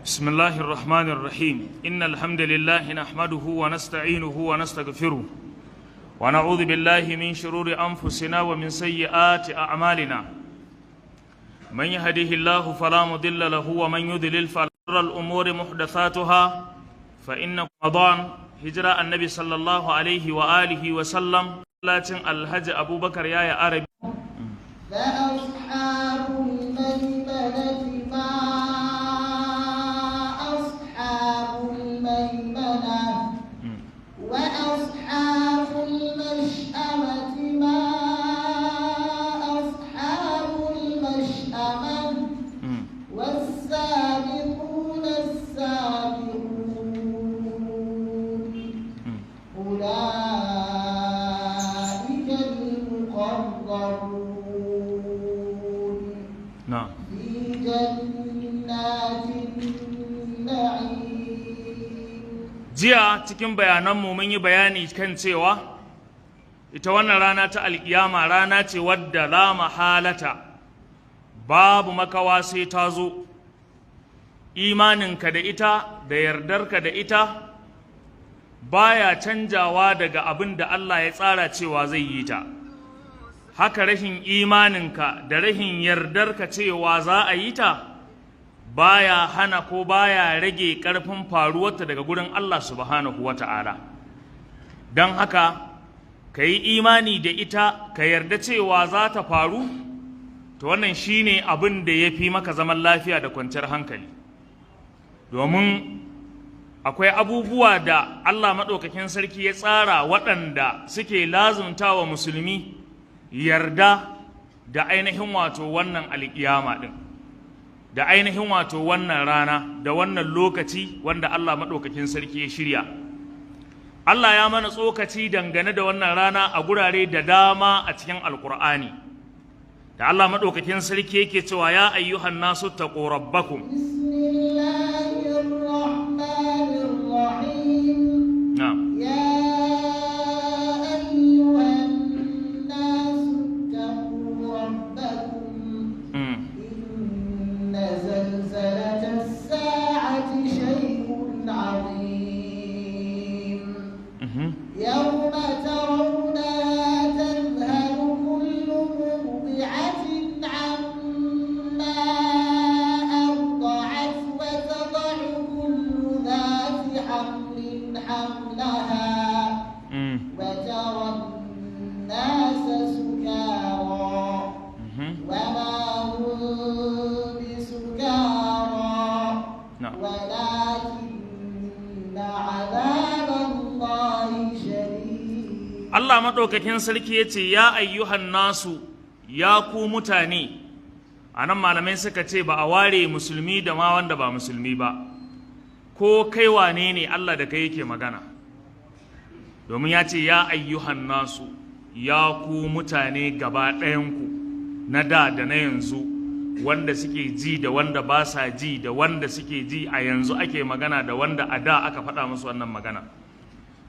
بسم الله الرحمن الرحيم إن الحمد لله نحمده ونستعينه ونستغفره ونعوذ بالله من شرور أنفسنا ومن سيئات أعمالنا من يهده الله فلا مضل له ومن يضلل فلا الأمور محدثاتها فإن رمضان هجرة النبي صلى الله عليه وآله وسلم لكن الحج أبو بكر يا عربي فأصحاب الميمنة ما أصحاب الميمنة وأصحاب المشأمة ما أصحاب المشأمة والسابقون السابقون أولئك المقربون نعم في جنات النعيم. jiya cikin bayananmu mun yi bayani kan cewa ita wannan rana ta alkiyama rana ce wadda la mahalata babu makawa sai ta zo, imaninka da ita da yardarka da ita baya canjawa daga abin da Allah ya tsara cewa zai yi ta. Haka rashin imaninka da rashin yardarka cewa za a yi ta baya hana ko baya rage ƙarfin faruwarta daga gurin Allah subhanahu wata'ala. Don haka ka yi imani da ita ka yarda cewa za ta faru, to wannan shine abin da ya fi maka zaman lafiya da kwanciyar hankali. Domin akwai abubuwa da Allah maɗaukakin sarki ya tsara waɗanda suke lazumta wa musulmi yarda da ainihin wato wannan alƙiyama ɗin, da ainihin wato wannan rana da wannan lokaci wanda Allah maɗaukakin sarki ya shirya. Allah ya mana tsokaci dangane da wannan rana a gurare da dama a cikin Alƙur'ani, da Allah maɗaukakin sarki yake cewa ya ayyuhan nasu taqu rabbakum. Bismillahirrahmanirrahim. Na'am. Ya ayyuhan nasu taqu rabbakum. Inna zalzalatas sa'ati shay'un 'azim. Yawma tarawnaha tadhhalu kullu murdi'atin 'amma arda'at wa tad'u kullu dhati hamlin hamlaha وترى الناس سكارى وما هم بسكارى ولكن عذاب الله شديد. Allah maɗaukakin sarki ya ce ya ayyuhan nasu ya ku mutane. A nan malamai suka ce ba a ware musulmi da ma wanda ba musulmi ba, ko kai wane ne Allah da kai yake magana, domin ya ce ya ayyuhan nasu ya ku mutane gaba ɗayanku na da da na yanzu, wanda suke ji da wanda ba sa ji da wanda suke ji a yanzu ake magana da wanda a da aka faɗa musu wannan magana.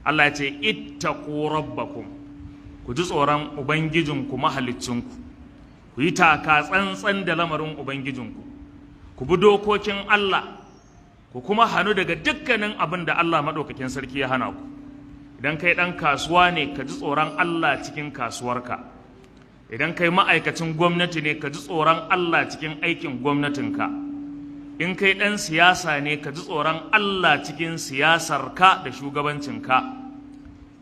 Allah ya ce ittaqu rabbakum, ku ji tsoron ubangijinku mahaliccinku, ku yi taka tsantsan da lamarin ubangijinku, ku bi dokokin Allah, ku kuma hannu daga dukkanin abin da Allah maɗaukakin sarki ya hana ku. Idan kai ɗan kasuwa ne ka ji tsoron Allah cikin kasuwarka, idan kai ma'aikacin gwamnati ne ka ji tsoron Allah cikin aikin gwamnatinka, in kai ɗan siyasa ne ka ji tsoron Allah cikin siyasarka da shugabancinka,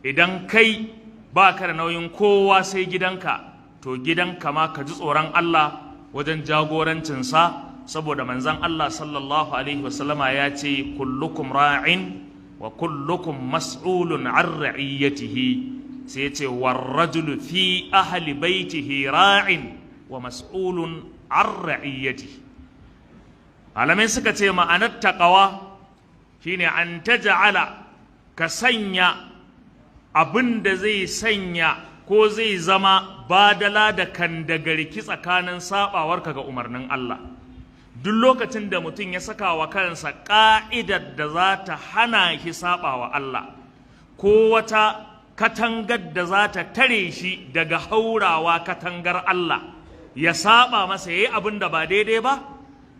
idan kai ba ka da nauyin kowa sai gidanka, to gidanka ma ka ji tsoron Allah wajen jagorancinsa, saboda manzon Allah sallallahu alaihi wasallama ya ce kullukum ra'in wa kullukum mas'ulun an ra'iyatihi, sai ce warrajulu fi ahli baitihi ra'in wa mas'ulun an ra'iyatihi. Malamai suka ce ma'anar taqwa shine an taj'ala, ka sanya abin da zai sanya ko zai zama badala da kandagarki tsakanin sabawarka ga umarnin Allah. Duk lokacin da mutum ya saka wa kansa ƙa'idar da za ta hana shi saɓa wa Allah, ko wata katangar da za ta tare shi daga haurawa katangar Allah, ya saɓa masa ya yi abin da ba daidai ba,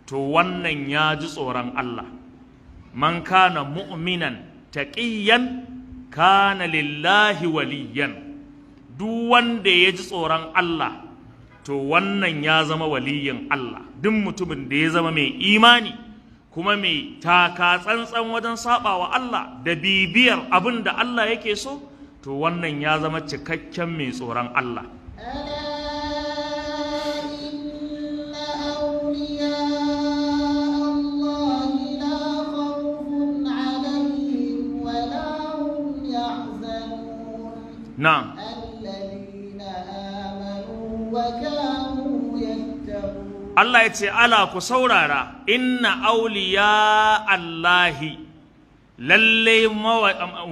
to wannan ya ji tsoron Allah. man kana mu'minan taqiyan kana lillahi waliyan. Duk wanda ya ji tsoron Allah to wannan ya zama waliyin Allah. Duk mutumin da ya zama mai imani kuma mai taka tsantsan wajen sabawa Allah da bibiyar abin da Allah yake so, to wannan ya zama cikakken mai tsoron Allah. Na'am. Allah ya ce ala ku saurara, inna auliya Allahi, lalle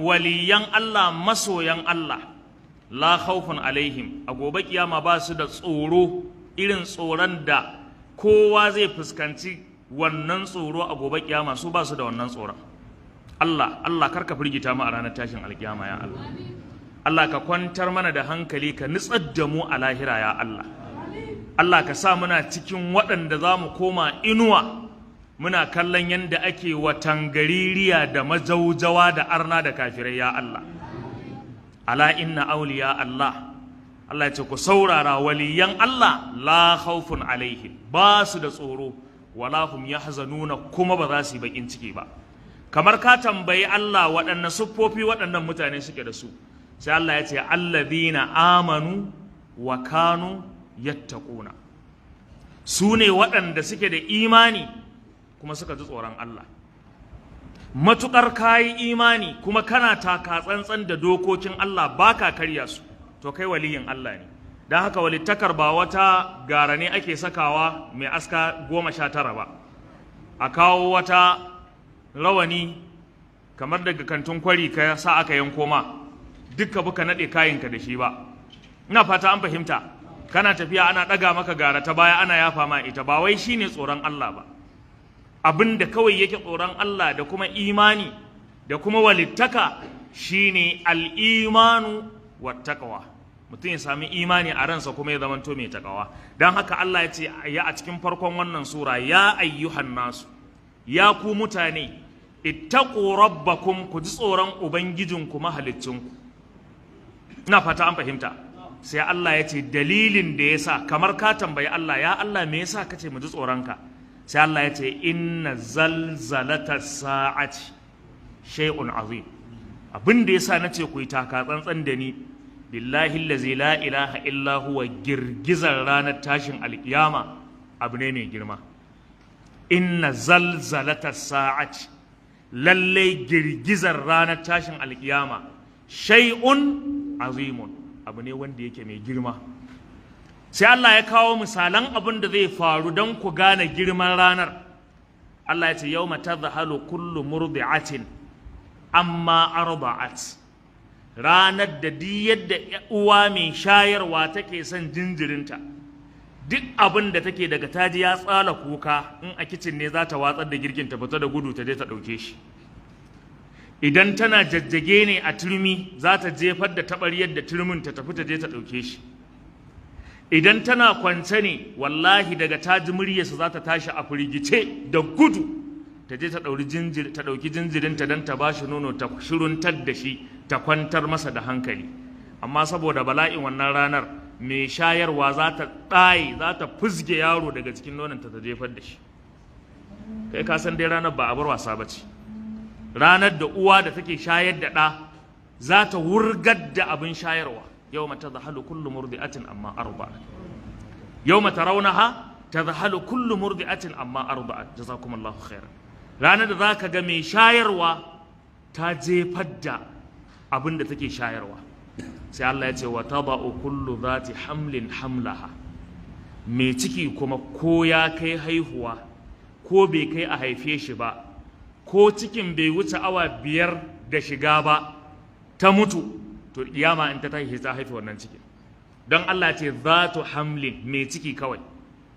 waliyan Allah, masoyan Allah, la khawfun alaihim, a gobe kiyama ba su da tsoro irin tsoron da kowa zai fuskanci wannan tsoro a gobe kiyama, su ba su da wannan tsoron. Allah karka firgita mu a ranar tashin alkiyama ya Allah. Allah ka kwantar mana da hankali, ka nutsar da mu a lahira ya Allah. Allah ka sa muna cikin waɗanda za mu koma inuwa muna kallon yadda ake watangaririya da majaujawa da arna da kafirai ya Allah. Ala inna auliya Allah, Allah ya ce ku saurara, waliyan Allah la khawfun alaihim, ba su da tsoro, wala hum yahzanuna, kuma ba za su yi bakin ciki ba. Kamar ka tambayi Allah waɗanne siffofi waɗannan mutane suke da su, sai Allah ya ce alladhina amanu wa kanu yattaquna, su ne waɗanda suke da imani kuma suka ji tsoron Allah. Matukar kayi imani kuma kana taka tsantsan da dokokin Allah baka karya su, to kai waliyin Allah ne. Don haka walittakar ba wata gara ne ake sakawa mai aska 19 ba, a kawo wata rawani kamar daga kantin kwari ka sa aka yanko ma dukka buka naɗe kayanka da shi ba. Ina fata an fahimta. Kana tafiya ana ɗaga maka gara ta baya ana yafa ma ita, ba wai shine tsoron Allah ba. Abin da kawai yake tsoron Allah da kuma imani da kuma walittaka shine al-imanu wattaqwa. Mutum ya sami imani a ransa kuma ya zamanto mai takawa. Don haka Allah ya ce ya a cikin farkon wannan sura, ya ayyuhan nasu, ya ku mutane, ittaqu rabbakum, ku ji tsoron ubangijinku mahaliccinku. Ina fata an fahimta. Sai Allah ya ce dalilin da ya sa, kamar ka tambayi Allah, ya Allah me yasa kace mu ji tsoronka? Sai Allah ya ce inna zalzalata sa'ati shay'un azim. Abin da yasa nace ku yi taka tsantsan da ni, billahi allazi la ilaha illa huwa, girgizar ranar tashin alkiyama abu ne mai girma. Inna zalzalata sa'ati, lalle girgizar ranar tashin alkiyama shay'un azimun, abu ne wanda yake mai girma. Sai Allah ya kawo misalan abin da zai faru don ku gane girman ranar. Allah ya ce yawma tadhhalu kullu murdi'atin amma arda'at, ranar da duk yadda uwa mai shayarwa take son jinjirinta, duk abin da take daga taji ya tsala kuka, in a kicin ne za ta watsar da girkin ta fita da gudu ta je ta ɗauke shi. Idan tana jajjage ne a turmi, za ta jefar da taɓaryar da turmin ta tafi ta je ta ɗauke shi. Idan tana kwance ne, wallahi daga taji muryarsa za ta tashi a firgice da gudu ta je ta ɗauki jinjirinta don ta ba shi nono, ta shiruntar da shi, ta kwantar masa da hankali. Amma saboda bala'in wannan ranar, mai shayarwa za ta ɗaye, za ta fuzge yaro daga cikin nononta ta jefar da shi. Kai ka san dai ranar ba a bar wasa ba ce. Ranar da uwa da take shayar da ɗa za ta wurgar da abin shayarwa. Yau mata zahalu kullu murdi'atin amma arba'at. Yau mata raunaha ta zahalu kullu murdi'atin amma arba'at. Jazakumullahu khairan. Ranar da za ka ga mai shayarwa ta jefar da abin da take shayarwa. Sai Allah ya ce wa taba'u kullu zati hamlin hamlaha. Mai ciki kuma ko ya kai haihuwa ko bai kai a haife shi ba, ko cikin bai wuce awa 5 da shiga ba, ta mutu, to kiyama in ta tashi ta haife wannan cikin. Don Allah ce zatu hamlin, mai ciki kawai,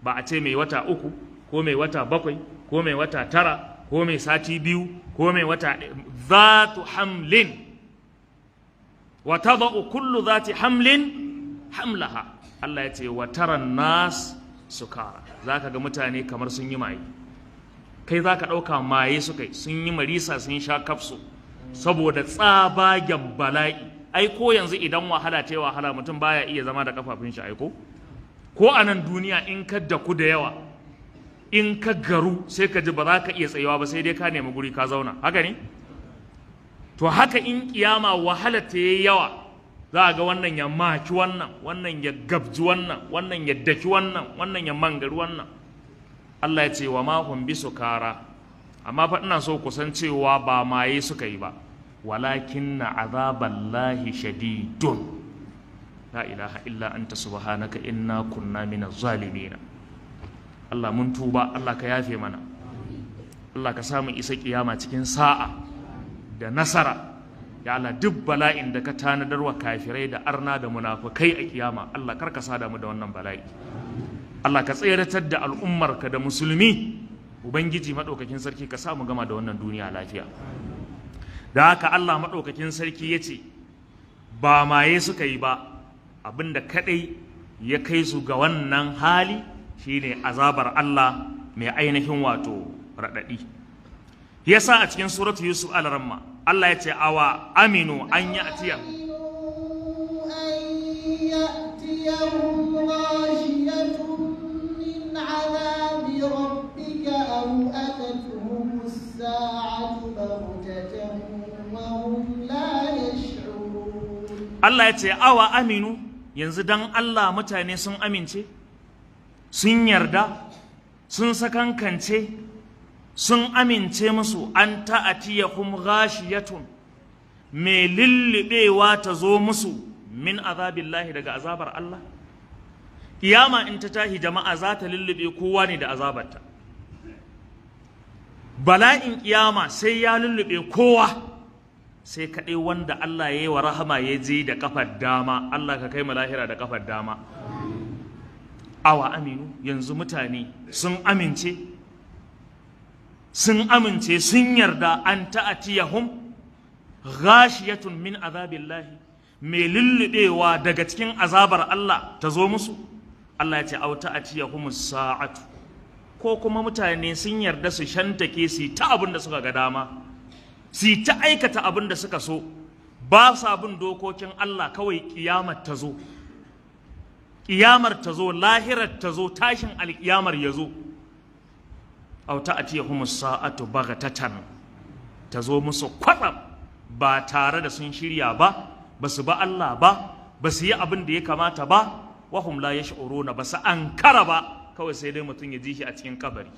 ba a ce mai wata 3 ko mai wata 7 ko mai wata 9 ko mai sati 2 ko mai wata, zatu hamlin. Wa tada'u kullu zati hamlin hamlaha. Allah ya ce wa taran nas sukara, zaka ga mutane kamar sun yi maye. kai za ka ɗauka maye suka yi, sun yi marisa sun sha kafsu saboda tsabagen bala'i. Ai ko yanzu idan wahala ta yi wahala mutum baya iya zama da kafafun shi aiko, ko a nan duniya in ka daku da yawa, in ka garu sai ka ji ba za ka iya tsayawa ba, sai dai ka nemi guri ka zauna, haka ne? To haka in kiyama wahala ta yi yawa, za a ga wannan ya maki wannan, wannan ya gabji wannan, wannan ya daki wannan, wannan ya mangari wannan. Allah ya ce wa ma hum bisukara, amma fa ina so ku san cewa ba maye suka yi ba, walakinna azaballahi shadidun. La ilaha illa anta subhanaka inna kunna minaz zalimin. Allah mun tuba, Allah ka yafe mana, Allah ka samu isa kiyama cikin sa'a da nasara. Ya Allah duk bala'in da ka tanadar wa kafirai da arna da munafukai a kiyama, Allah kar ka sada mu da wannan bala'i. Allah ka tseratar da al'ummarka da musulmi, Ubangiji maɗaukakin sarki ka samu gama da wannan duniya lafiya. Da haka Allah maɗaukakin sarki ya ce ba maye suka yi ba, abinda kaɗai ya kai su ga wannan hali shine azabar Allah mai ainihin wato raɗaɗi. Yasa a cikin suratu Yusuf al-Ramma Allah ya ce awa aminu an ya'tiya Allah ya ce awa aminu, yanzu dan Allah mutane sun amince, sun yarda, sun sakankance, sun amince musu an ta'atiyahum ghashiyatun, mai lullubewa ta zo musu min azabillahi daga azabar Allah. Kiyama in ta tahi jama'a za ta lullube kowa ne da azabarta. Bala'in kiyama sai ya lullube kowa, sai kaɗai wanda Allah ya yi wa rahama ya je da kafar dama. Allah ka kai mu lahira da kafar dama. Awa aminu, yanzu mutane sun amince, sun yarda an ta'atiyahum ghashiyatun min azabillahi, mai lullubewa daga cikin azabar Allah ta zo musu. Allah ya ce au ta'atiyahum sa'atu, ko kuma mutane sun yarda su shantake su ta abin da suka ga dama, su ta aikata abin da suka so, ba sa bin dokokin Allah, kawai kiyamar ta zo, lahirar ta zo, tashin alkiyamar ya zo. Au ta'atiyahum sa'atu baghatatan, ta zo musu kwatsam ba tare da sun shirya ba, ba su ba Allah ba, ba su yi abin da ya kamata ba, wahum la yash'uruna, ba su ankara ba, kawai sai dai mutum ya ji shi a cikin kabari.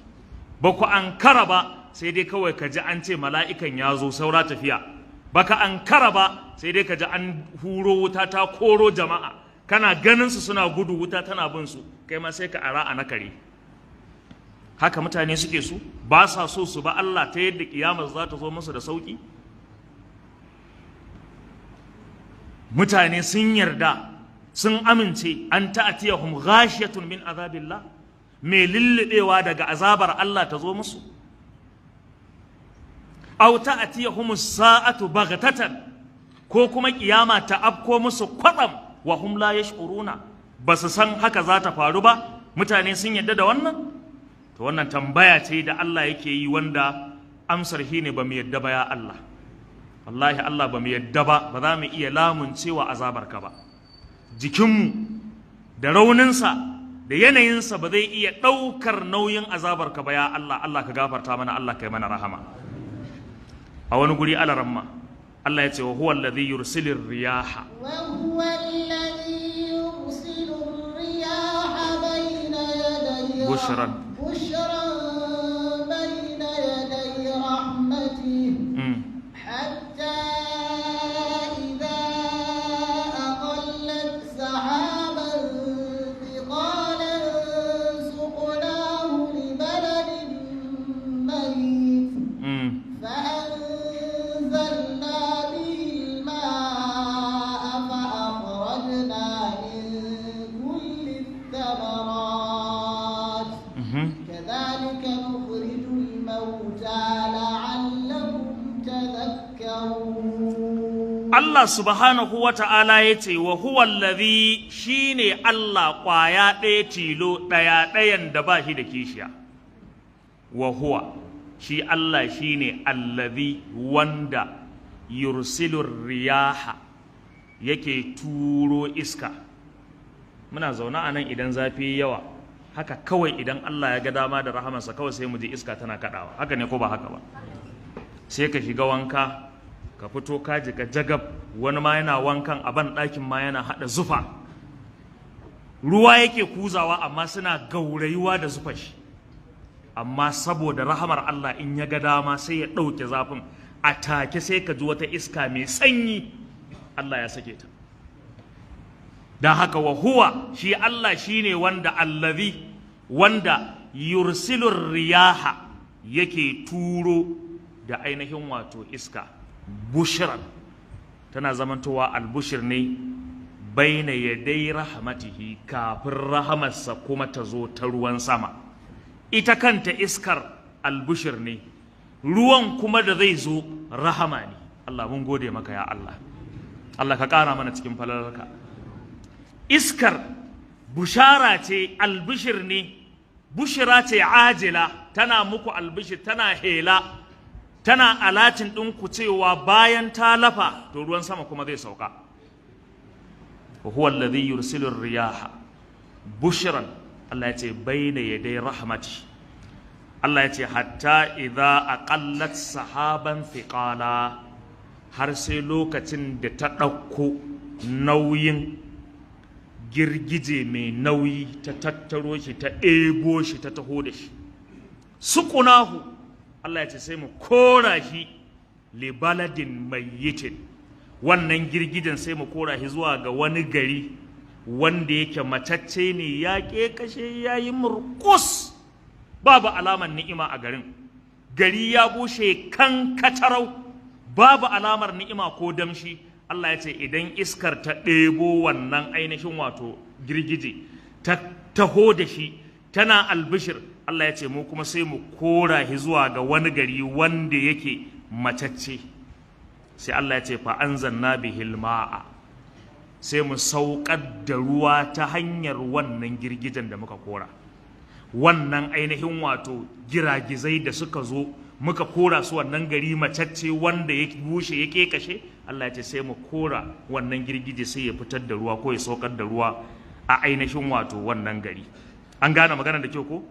Ba ku ankara ba, sai dai kawai ka ji an ce mala'ikan ya zo saura tafiya. Baka ankara ba, sai dai ka ji an huro wuta ta koro jama'a, kana ganin su suna gudu, wuta tana bin su, kai ma sai ka ara a nakare. Haka mutane suke su, ba sa so su ba Allah ta yadda kiyamar za ta zo musu da sauki. Mutane sun yarda, sun amince an ta'atiyahum ghashiyatun min azabillah, mai lullubewa daga azabar Allah ta zo musu. Aw ta'atiyahum sa'atu baghtatan, ko kuma kiyama ta afko musu kwatsam wa hum la yash'uruna, ba su san haka za ta faru ba. Mutane sun yarda da wannan. To wannan tambaya ce da Allah yake yi, wanda amsar shi ne ba mu yadda ba ya Allah. Wallahi Allah ba mu yadda ba, ba za mu iya lamuncewa azabarka ba. Jikinmu da rauninsa da yanayinsa ba zai iya ɗaukar nauyin azabarka ba ya Allah. Allah ka gafarta mana, Allah ka yi mana rahama. A wani guri alaramma Allah ya ce wa huwa alladhi yursilir riyaha, wa huwa alladhi yursilu riyaha bayna yaday bushran بين يدي رحمته حتى إذا أقلت سحابا ثقالا سقناه لبلد ميت فأنزلنا به الماء فأخرجنا من كل الثمرات كذلك نخرج الموتى لعلهم تذكرون. Allah subhanahu wa ta'ala ya ce wa huwa allazi, shine Allah ƙwaya ɗaya tilo ɗaya ɗayan da ba shi da kishiya. Wa huwa, shi Allah shine allazi wanda yursilur riyaha yake turo iska. Muna zaune a nan idan zafi yawa haka kawai idan Allah ya ga dama da rahamarsa kawai sai mu ji iska tana kadawa, haka ne ko ba haka ba? Sai ka shiga wanka ka fito ka jika jagab, wani ma yana wankan a ban ɗakin ma yana haɗa zufa, ruwa yake kuzawa amma suna gaurayuwa da zufa shi. Amma saboda rahamar Allah in ya ga dama sai ya ɗauke zafin, a take sai ka ji wata iska mai sanyi Allah ya sake ta. Don haka wa huwa shi Allah shine wanda allazi wanda yursilur riyaha yake turo da ainihin wato iska, bushran tana zamantowa albushir ne baina yadai rahmatihi, kafin rahamarsa kuma ta zo ta ruwan sama. Ita kanta iskar albushir ne, ruwan kuma da zai zo rahama ne. Allah mun gode maka ya Allah, Allah ka ƙara mana cikin falalarka. Iskar bushara ce, albishir ne, bushira ce ajila, tana muku albishir, tana hela, tana alatin ɗinku cewa bayan ta lafa to ruwan sama kuma zai sauka. wa huwa alladhi yursilu ar-riyaha bushran, Allah ya ce bayna yaday rahmati. Allah ya ce hatta idza aqallat sahaban thiqala, har sai lokacin da ta ɗauko nauyin girgije mai nauyi, ta tattaro shi, ta ɗebo shi, ta taho da shi. Suqunahu, Allah ya ce sai mu kora shi li baladin mayyitin, wannan girgijen sai mu kora shi zuwa ga wani gari wanda yake matacce ne, ya kashe ya yi murkus, babu alamar ni'ima a garin. Gari ya bushe kan katarau, babu alamar ni'ima ko damshi. Allah ya ce idan iskar ta ɗebo wannan ainihin wato girgije ta taho da shi, tana albishir, Allah ya ce mu kuma sai mu kora shi zuwa ga wani gari wanda yake matacce. Sai Allah ya ce fa anzalna bihil ma'a, sai mu saukar da ruwa ta hanyar wannan girgijen da muka kora. Wannan ainihin wato giragizai da suka zo muka kora su wannan gari macacce wanda ya bushe ya kekashe, Allah ya ce sai mu kora wannan girgije sai ya fitar da ruwa ko ya saukar da ruwa a ainihin wato wannan gari. An gane magana da kyau ko?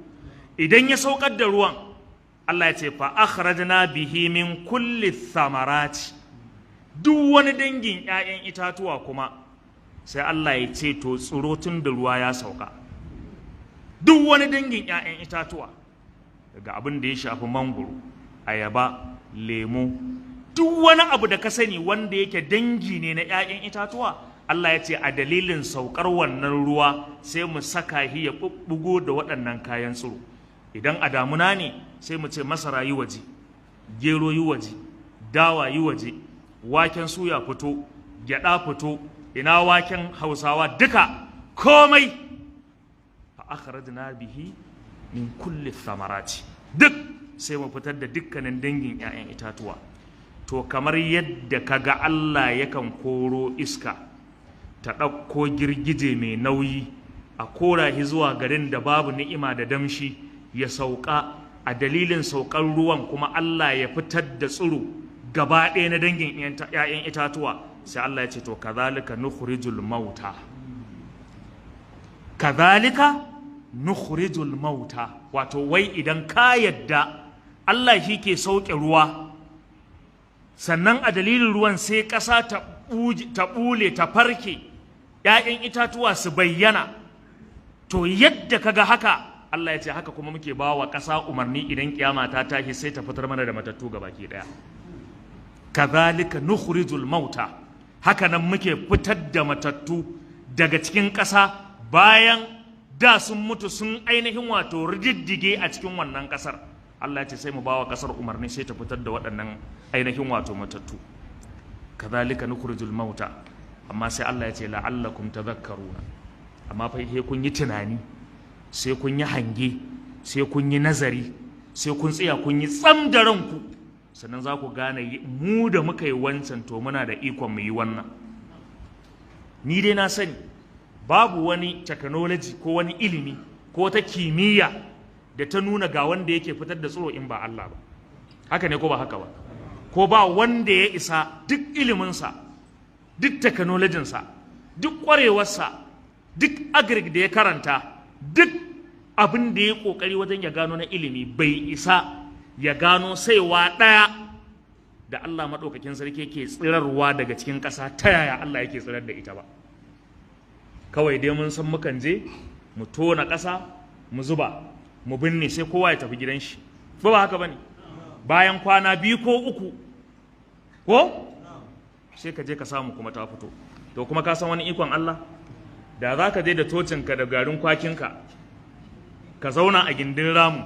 Idan ya saukar da ruwan, Allah ya ce fa akhrajna bihi min kulli thamarati, duk wani dangin 'ya'yan itatuwa kuma sai Allah ya ce to tsiro tun da ruwa ya sauka. Duk wani dangin 'ya'yan itatuwa, daga abin da ya shafi mangoro, ayaba, lemo, duk wani abu da ka sani wanda yake dangi ne na 'ya'yan itatuwa, Allah ya ce a dalilin saukar wannan ruwa sai mu saka shi ya bubbugo da waɗannan kayan tsiro. Idan a damuna ne sai mu ce masara yi waje, gero yi waje, dawa yi waje, waken suya fito, gyaɗa fito, ina waken hausawa, duka komai. Fa akhrajna bihi min kulli thamarati, duk sai mu fitar da dukkanin dangin 'ya'yan itatuwa. To kamar yadda kaga Allah yakan koro iska ta ɗauko girgije mai nauyi a kora shi zuwa garin da babu ni'ima da damshi, ya sauka, a dalilin saukar ruwan kuma Allah ya fitar da tsiro gaba ɗaya na dangin 'ya'yan itatuwa. Sai Allah ya ce to kazalika nukhrijul mauta, kazalika nukhrijul mauta, wato wai idan ka yadda Allah shi ke sauke ruwa, sannan a dalilin ruwan sai ƙasa ta ɓule ta farke, 'ya'yan itatuwa su bayyana, to yadda kaga haka, Allah ya ce haka kuma muke ba wa ƙasa umarni idan kiyama ta tashi sai ta fitar mana da matattu gabaki ɗaya. Kazalika nukhrijul mauta, haka nan muke fitar da matattu daga cikin ƙasa bayan da sun mutu sun ainihin wato rididdige a cikin wannan ƙasar. Allah ya ce sai mu bawa ƙasar umarni sai ta fitar da waɗannan ainihin wato matattu. Kazalika nukhrijul mauta, amma sai Allah ya ce la'allakum tadhakkaruna, amma fa sai kun yi tunani, sai kun yi hange, sai kun yi nazari, sai kun tsaya kun yi tsam da ranku, sannan za ku gane mu da muka yi wancan to muna da ikon mu yi wannan. Ni dai na sani babu wani technology ko wani ilimi ko ta kimiyya da ta nuna ga wanda yake fitar da tsiro in ba Allah ba. haka ne ko ba haka ba? Ko ba wanda ya isa duk iliminsa, duk teknolojinsa, duk ƙwarewarsa, duk agric da ya karanta, duk abin da ya ƙoƙari wajen ya gano na ilimi bai isa ya gano saiwa ɗaya da Allah maɗaukakin sarki yake tsirarwa daga cikin ƙasa ta yaya Allah yake tsirar da ita ba. Kawai dai mun san mukan je mu tona ƙasa mu zuba mu binne sai kowa ya tafi gidan shi, ba haka bane? Bayan kwana 2 ko 3 ko sai ka je ka samu kuma ta fito. To kuma ka san wani ikon Allah, da za ka je da tocinka da garin kwakinka ka zauna a gindin ramu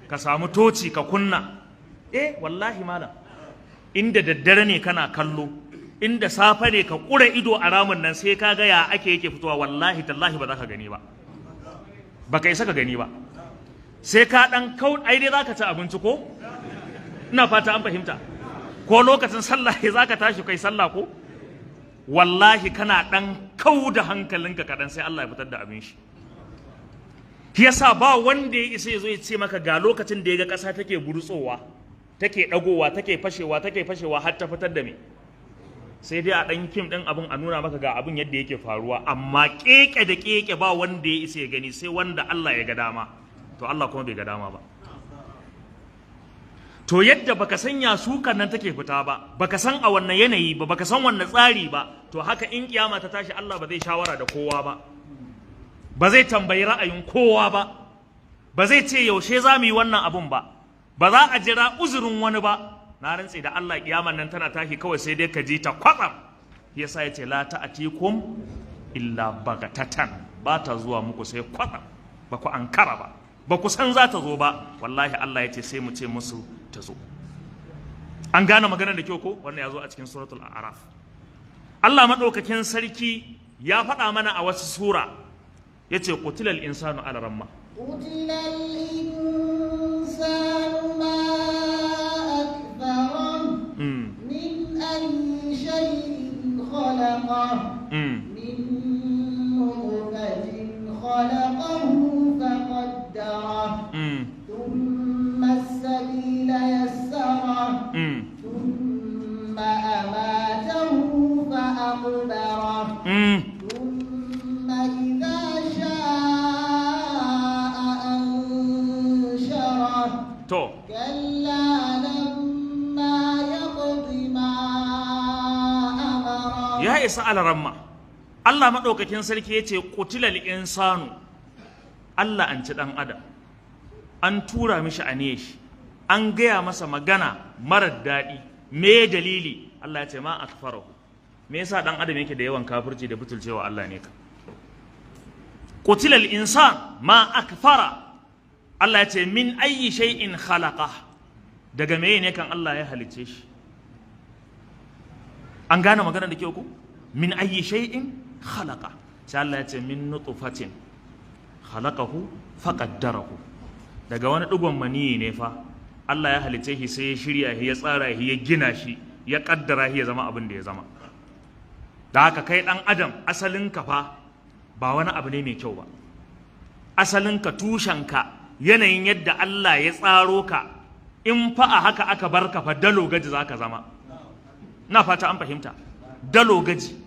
ka samu toci ka kunna, wallahi malam, inda daddare ne kana kallo, inda safe ne ka ƙura ido a ramin nan sai ka ga ya ake yake fitowa, wallahi tallahi ba za ka gani ba, ba ka isa ka gani ba, sai ka ɗan ai dai za ka ci abinci ko? Ina fata an fahimta. Ko lokacin sallah za ka tashi kai sallah ko? Wallahi kana ɗan kau da hankalinka kaɗan sai Allah ya fitar da abin shi. Yasa ba wanda ya isa ya zo ya ce maka ga lokacin da ya ga ƙasa take burtsowa, take ɗagowa, take fashewa har ta fitar da me. Sai dai a ɗan kim ɗin abin a nuna maka ga abin yadda yake faruwa, amma ƙeƙe da ƙeƙe ba wanda ya isa ya gani sai wanda Allah ya ga dama. To Allah kuma bai ga dama ba. To yadda baka san ya sukan nan take fita ba, baka san a wannan yanayi ba, baka san wannan tsari ba, to haka in kiyama ta tashi Allah ba zai shawara da kowa ba, ba zai tambayi ra'ayin kowa ba, ba zai ce yaushe za mu yi wannan abun ba, ba za a jira uzurin wani ba. Na rantse da Allah kiyaman nan tana tashi kawai sai dai ka ji ta kwatsam. Yasa ya ce la ta'atikum illa bagatatan, ba ta zuwa muku sai kwatsam, ba ku ankara ba, ba ku san za ta zo ba. Wallahi Allah ya ce sai mu ce musu ta zo. An gane maganar da kyau ko? Wannan ya zo a cikin suratul a'raf. Allah madaukakin sarki ya faɗa mana a wasu sura, yace qutilal insanu ala ramma, qutilal insanu ma akfara min ayyi shay'in khalaqa min nutfatin khalaqahu faqaddara thumma as-sabila yassara thumma amatahu fa aqbara thumma idha sha'a anshara to kalla lamma yaqdi ma amara. ya isa ala ramma. Allah madaukakin sarki yace qutilal insanu, Allah an ci dan adam, an tura mishi ane shi, an gaya masa magana marar daɗi. Me dalili? Allah ya ce ma akfarahu. Me yasa dan adam yake da yawan kafirci da butulcewa Allah ne ka? Qutilal insan ma akfara. Allah ya ce min ayyi shay'in khalaqa. Daga meye ne kan Allah ya halicce shi? An gane magana da kyau ko? Min ayyi shay'in khalaqa. Sai Allah ya ce min nutfatin khalaqahu faqaddarahu. Daga wani digon maniyi ne fa Allah ya halicce shi, sai ya shirya shi, ya tsara shi, ya gina shi, ya kaddara shi ya zama abin da ya zama. Da haka kai dan adam asalinka fa ba wani abu ne mai kyau ba. Asalinka, tushenka, yanayin yadda Allah ya tsaro ka, in fa a haka aka barka fa dalo gaji zaka zama. Na fata an fahimta, dalo gaji.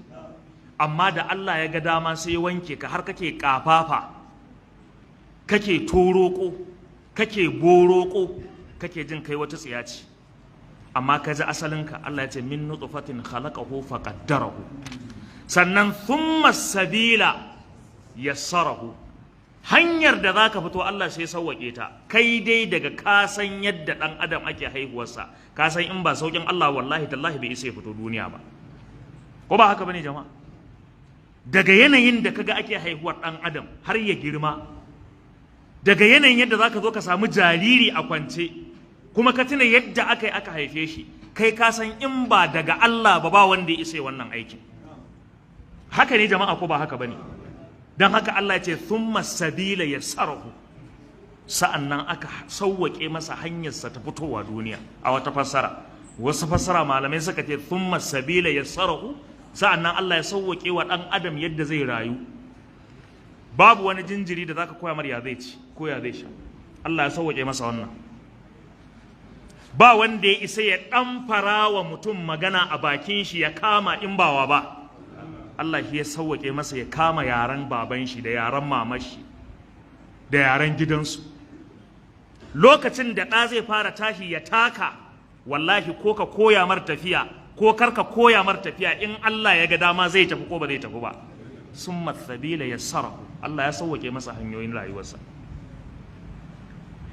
Amma da Allah ya ga dama sai ya wanke ka har kake kafafa, kake toroko, kake boroko, kake jin kai wata tsiya ce. Amma ka ji asalinka, Allah ya ce min nutfatin khalaqahu faqaddarahu. Sannan thumma sabila yassarahu. Hanyar da zaka fito Allah sai sauwake ta. Kai dai daga ka san yadda dan adam ake haihuwarsa, ka san in ba saukin Allah wallahi tallahi bai isa ya fito duniya ba. Ko ba haka bane jama'a? Daga yanayin da kaga ake haihuwar dan adam har ya girma, daga yanayin yadda zaka zo ka samu jariri a kwance, kuma ka tuna yadda aka yi aka haife shi, kai ka san in ba daga Allah ba wanda ya isa wannan aikin. Haka ne jama'a ko ba haka bane? Dan haka Allah ya ce thumma sabila yassarahu. Sa'annan aka sauwake masa hanyarsa ta fitowa duniya. A wata fassara, wasu fassara malamai suka ce thumma sabila yassarahu, sa'annan Allah ya sauwake wa dan adam yadda zai rayu. Babu wani jinjiri da zaka koya mar ya zai ci ko ya zai sha. Allah ya sauwake masa wannan. ba wanda ya isa ya ɗamfara wa mutum magana a bakin shi ya kama in bawa ba Allah shi ya sauwake masa ya kama yaren baban shi da yaren mamar shi da yaren gidansu. Lokacin da ɗa zai fara tashi ya taka, wallahi ko ka koya mar tafiya ko kar ka koya mar tafiya, in Allah ya ga dama zai tafi ko ba zai tafi ba. Summa sabila yassarahu, Allah ya sauwake masa hanyoyin rayuwarsa.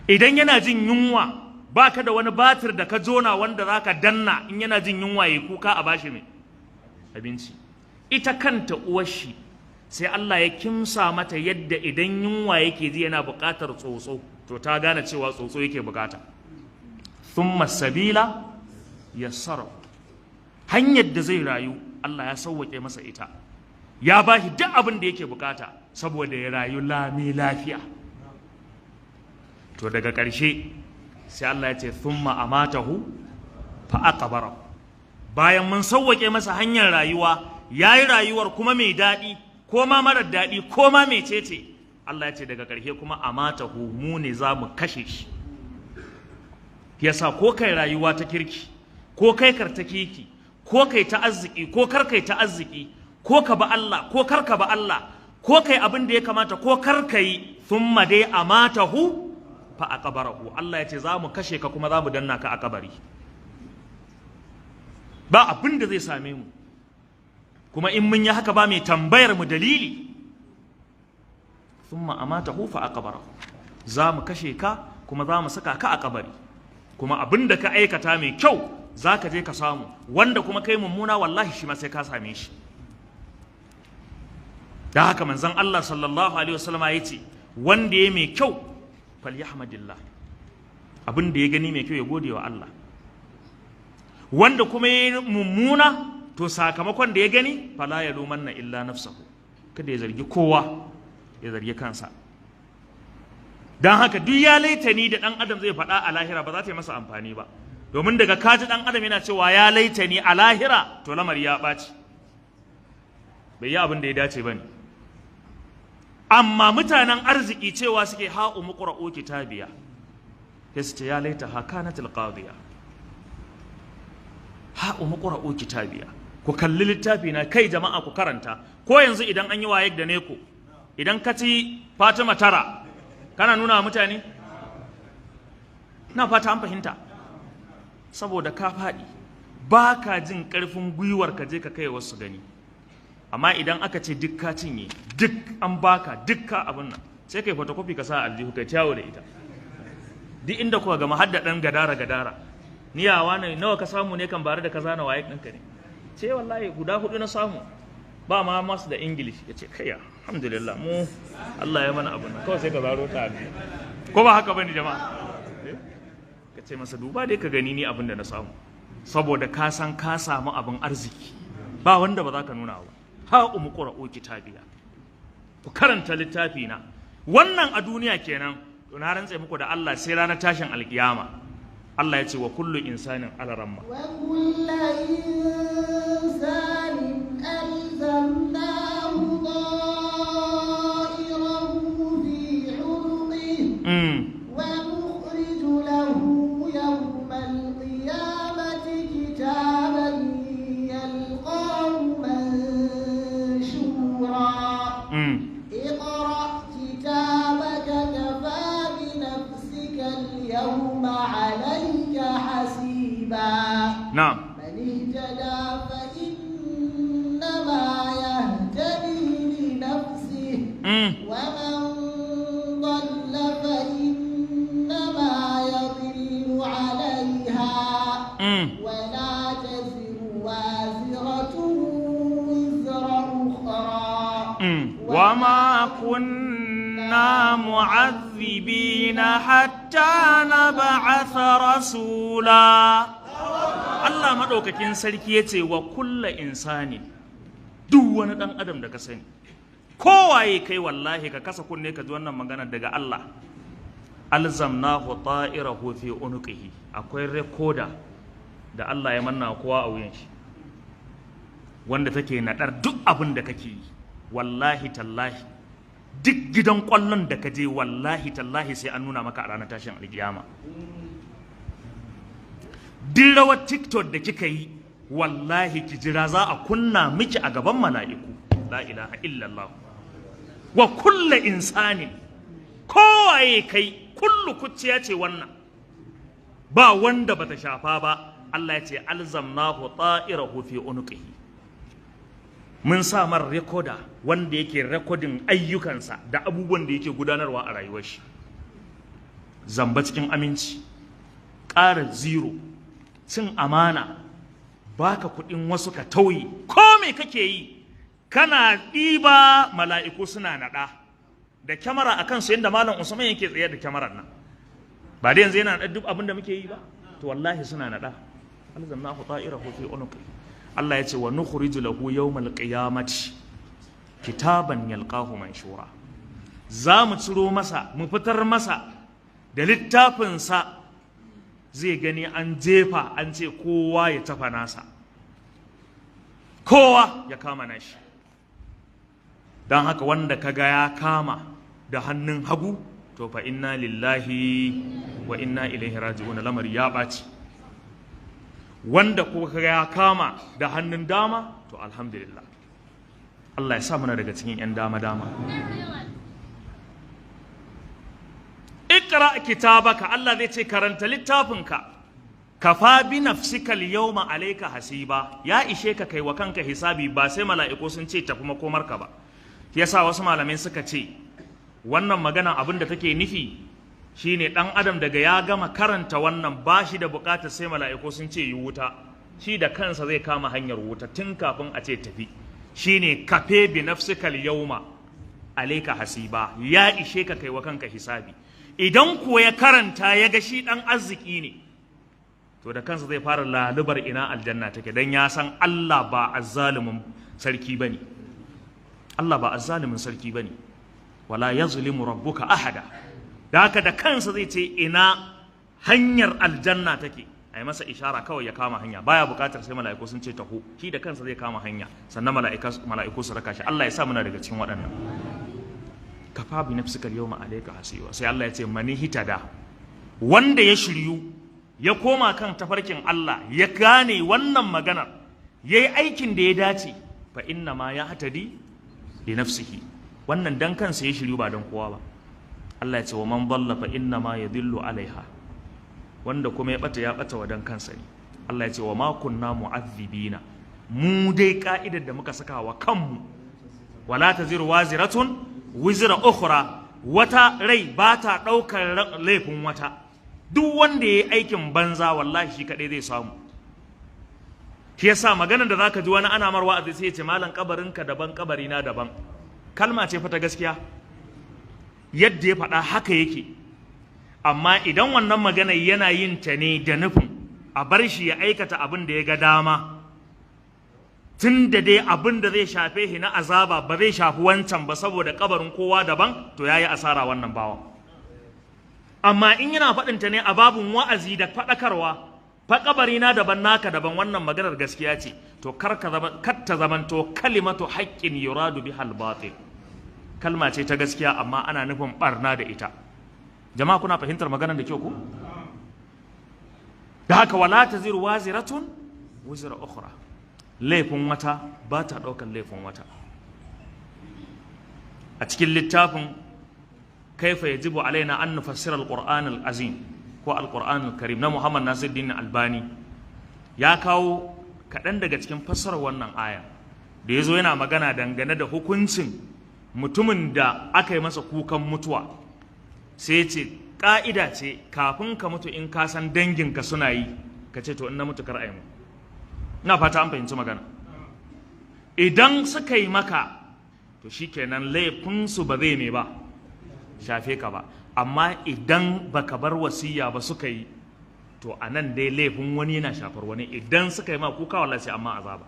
Idan yana jin yunwa, baka da wani batir da ka jona wanda zaka danna in yana jin yunwa yayi kuka a bashi mai abinci. Ita kanta uwar shi sai Allah ya kimsa mata yadda idan yunwa yake ji yana buƙatar tsotso, to ta gane cewa tsotso yake buƙata. Thumma sabila yassara, hanyar da zai rayu Allah ya sauwake masa ita, ya bashi duk abin da yake buƙata saboda ya rayu lami lafiya. To daga ƙarshe sai Allah ya ce thumma amatahu fa aqbarahu. Bayan mun sauwake masa hanyar rayuwa, yayi rayuwar kuma mai daɗi ko ma marar daɗi ko ma mai cece, Allah ya ce daga ƙarshe kuma amatahu, mu ne za mu kashe shi. Yasa ko kai rayuwa ta kirki ko kai kartakiki ko kai ta arziki ko kar kai ta arziki, ko ka ba Allah ko kar ka ba Allah, ko kai abin da ya kamata ko kar kai, thumma dai amatahu fa aqbarahu. Allah ya ce za mu kashe ka kuma za mu danna ka a kabari. Ba abin da zai same mu, kuma in mun yi haka ba mai tambayar mu dalili. Thumma amatahu fa aqbarahu, za mu kashe ka kuma za mu saka ka a kabari, kuma abin da ka aikata mai kyau za ka je ka samu, wanda kuma kai mummuna wallahi shi ma sai ka same shi. Da haka manzon Allah sallallahu alaihi wasallama ya ce wanda ya mai kyau falyahmadillah, abin da ya gani mai kyau ya gode wa Allah. Wanda kuma ya mummuna, to sakamakon da ya gani fala yalumanna illa nafsahu, kada ya zargi kowa, ya zargi kansa. Dan haka duk ya laitani da dan adam zai faɗa a lahira ba za ta yi masa amfani ba, domin daga kaji dan adam yana cewa ya laitani a lahira, to lamari ya ɓaci, bai yi abin da ya dace ba ne. Amma mutanen arziki cewa suke ha'u muqra'u kitabiya, sai su ce ya laita ha kanatil qadiya. Ha'u muqra'u kitabiya, ku kalli littafi na, kai jama'a ku karanta. Ko yanzu idan an yi wayek da neko, idan ka ci Fatima tara, kana nuna wa mutane? Na fata an fahimta. Saboda ka faɗi, ba ka jin ƙarfin gwiwar ka je ka kai wasu gani. Amma idan aka ce duk ka cinye, duk an baka, duk ka abin nan, sai kai photocopy ka sa aljihu kai ciyawo da ita. Duk inda kuka gama hadda ɗan gadara niyawa ne, nawa ka samu ne kan bare da kaza na waye ɗinka ne, ce wallahi guda 4 na samu, ba ma masu da English. Ya ce kai alhamdulillah mu Allah ya mana abin nan, kawai sai ka zaro ta aljihu. Ko ba haka bane jama'a? Ka ce masa duba dai ka gani ni abin da na samu, saboda ka san ka samu abin arziki, ba wanda ba za ka nuna ba. Ha'u muqra'u kitabiya, ku karanta littafi na. Wannan a duniya kenan. To na rantse muku da Allah sai ranar tashin alkiyama Allah ya ce wa kullu insanin ala ramma, wa kullu insanin alzamnahu ta'irahu fi 'unuqihi wa nukhriju lahu yawmal qiyamati kitaban yalqahu اقرأ كتابك كفى بنفسك اليوم عليك حسيبا. نعم. من اهتدى فإنما يهتدي لنفسه ومن ضل فإنما يضل عليها ولا تزر وازرة وزر أخرى وما كنا معذبين حتى نبعث رسولا. Allah madaukakin sarki yace wa kullu insani, duk wani dan adam da ka sani, kowaye kai wallahi ka kasa kunne ka ji wannan magana daga Allah. Alzamnahu ta'irahu fi unuqihi, akwai rekoda da Allah ya manna kowa a wuyan shi, wanda take nadar duk abin da kake yi. Wallahi tallahi duk gidan kwallon da ka je wallahi tallahi sai an nuna maka a ranar tashin alkiyama. duk rawar TikTok da kika yi wallahi ki jira za a kunna miki a gaban mala'iku. La ilaha illallah. Wa kullu insanin, kowaye kai, kullu kuciya ce wannan, ba wanda bata shafa ba. Allah ya ce alzamnahu ta'irahu fi unuqihi, mun sa mar rekoda wanda yake rekodin ayyukansa da abubuwan da yake gudanarwa a rayuwar shi. Zamba cikin aminci, ƙara zero, cin amana, baka kuɗin wasu ka tauye, ko me kake yi kana ɗiba mala'iku suna naɗa da kyamara a kansu yadda Malam Usman yake tsaye da kyamarar nan, ba da yanzu yana naɗa duk abin da muke yi ba, to wallahi suna naɗa. alzamnahu ta'irahu fi unuqi. Allah ya ce wa nukhriju lahu yawmal qiyamati kitaban yalqahu manshura, za mu ciro masa, mu fitar masa da littafinsa, zai gani an jefa, an ce kowa ya tafa nasa, kowa ya kama nashi. don haka wanda kaga ya kama da hannun hagu to fa inna lillahi wa inna ilaihi raji'un, lamari ya ɓaci. Wanda ko kaga ya kama da hannun dama to alhamdulillah, Allah ya sa muna daga cikin 'yan dama-dama. Iqra kitabaka, Allah zai ce karanta littafinka, kafa bi nafsika al-yawma alayka hasiba, ya ishe ka kai wa kanka hisabi, ba sai mala'iku sun ce tafi makomarka ba. Yasa wasu malamai suka ce wannan magana abin da take nufi shine dan adam daga ya gama karanta wannan ba shi da bukatar sai mala'iku sun ce yi wuta, shi da kansa zai kama hanyar wuta tun kafin a ce tafi. Shine kafe bi nafsika al-yawma alayka hasiba, ya ishe ka kai wa kanka hisabi. Idan kuwa ya karanta ya ga shi dan arziki ne, to da kansa zai fara lalubar ina aljanna take, dan ya san Allah ba azzalimin sarki bane. Allah ba azzalimin sarki bane, wala yazlimu rabbuka ahada. Da haka da kansa zai ce ina hanyar aljanna take, ai masa ishara kawai ya kama hanya, baya bukatar sai mala'iku sun ce taho, shi da kansa zai kama hanya, sannan mala'iku su raka shi. Allah ya sa muna daga cikin waɗannan. Kafa bi nafsika al-yawma alayka hasiba. Sai Allah ya ce mani hitada, wanda ya shiryu ya koma kan tafarkin Allah, ya gane wannan maganar, yayi aikin da ya dace, fa inna ma ya hatadi li nafsihi, wannan dan kansa ya shiryu ba dan kowa ba. Allah ya ce wa man dalla fa inna ma yadhillu alaiha, wanda kuma ya bata wa dan kansa ne. Allah ya ce wa ma kunna mu'adhibina, mu dai ka'idar da muka saka wa kanmu, wala taziru waziratun wizra ukhra, wata rai ba ta daukar laifin wata. Duk wanda yayi aikin banza wallahi shi kadai zai samu. Shi yasa maganar da zaka ji wani ana mar wa'azi sai ya ce malan kabarinka daban kabarina daban, kalma ce fa ta gaskiya, yadda ya faɗa haka yake. Amma idan wannan magana yana yin ta ne da nufin a bar shi ya aikata abin da ya ga dama, tun da dai abin da zai shafe shi na azaba ba zai shafi wancan ba saboda kabarin kowa daban, to yayi asara wannan bawan. Amma in yana faɗin ta ne a babun wa'azi da faɗakarwa, fa kabarina daban naka daban, wannan maganar gaskiya ce, to kar ta zamanto kalimatu haqqin yuradu bihal batil, kalma ce ta gaskiya amma ana nufin barna da ita. Jama'a kuna fahimtar maganar da kyau ku? Da haka wala taziru waziratun wizra ukhra, laifin wata ba ta ɗaukar laifin wata. A cikin littafin kaifa yajibu alaina an nufassira al-Qur'an al-azim ko al-Qur'an al-karim na Muhammad Nasiruddin Albani, ya kawo kaɗan daga cikin fassarar wannan aya da yazo yana magana dangane da hukuncin mutumin da aka yi masa kukan mutuwa. Sai ce ƙa'ida ce kafin ka mutu in ka san danginka suna yi, ka ce to in na mutu kar a yi mu. Ina fata an fahimci magana. Idan suka yi maka to shikenan laifinsu ba zai me ba shafe ka ba, amma idan baka bar wasiya ba suka yi, to anan dai laifin wani yana shafar wani. Idan suka yi ma kuka wallahi sai amma azaba,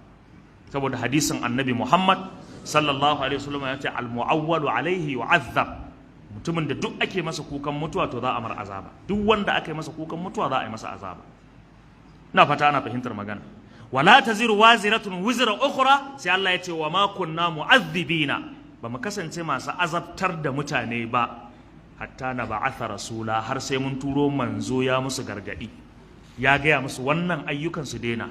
saboda hadisin annabi Muhammad sallallahu alaihi wasallam ya ce al-mu'awwalu alaihi yu'azzab, mutumin da duk ake masa kukan mutuwa to za a mar azaba, duk wanda aka yi masa kukan mutuwa za a yi masa azaba. Ina fata ana fahimtar magana. Wala taziru waziratun wizra ukhra, sai Allah ya ce wa ma kunna mu'adhibina, ba mu kasance masu azabtar da mutane ba hatta na ba'atha rasula, har sai mun turo manzo ya musu gargadi. ya gaya musu wannan ayyukan su daina,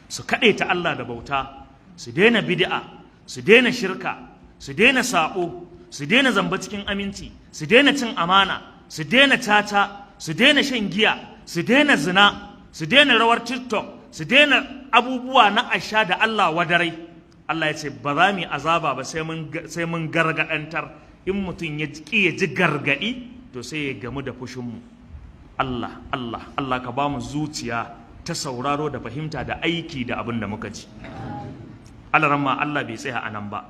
su kaɗaita Allah da bauta, su daina bid'a, su daina shirka, su daina sabo, su daina zamba cikin aminci, su daina cin amana, su daina tata, su daina shan giya, su daina zina, su daina rawar TikTok, su daina abubuwa na asha da Allah wadarai. Allah ya ce ba za mu yi azaba ba sai mun gargadantar. In mutum ya ji gargadi to sai ya gamu da fushinmu. Allah ka ba mu zuciya ta sauraro da fahimta da aiki da abin da muka ji. Alaramma Allah bai tsaya anan ba,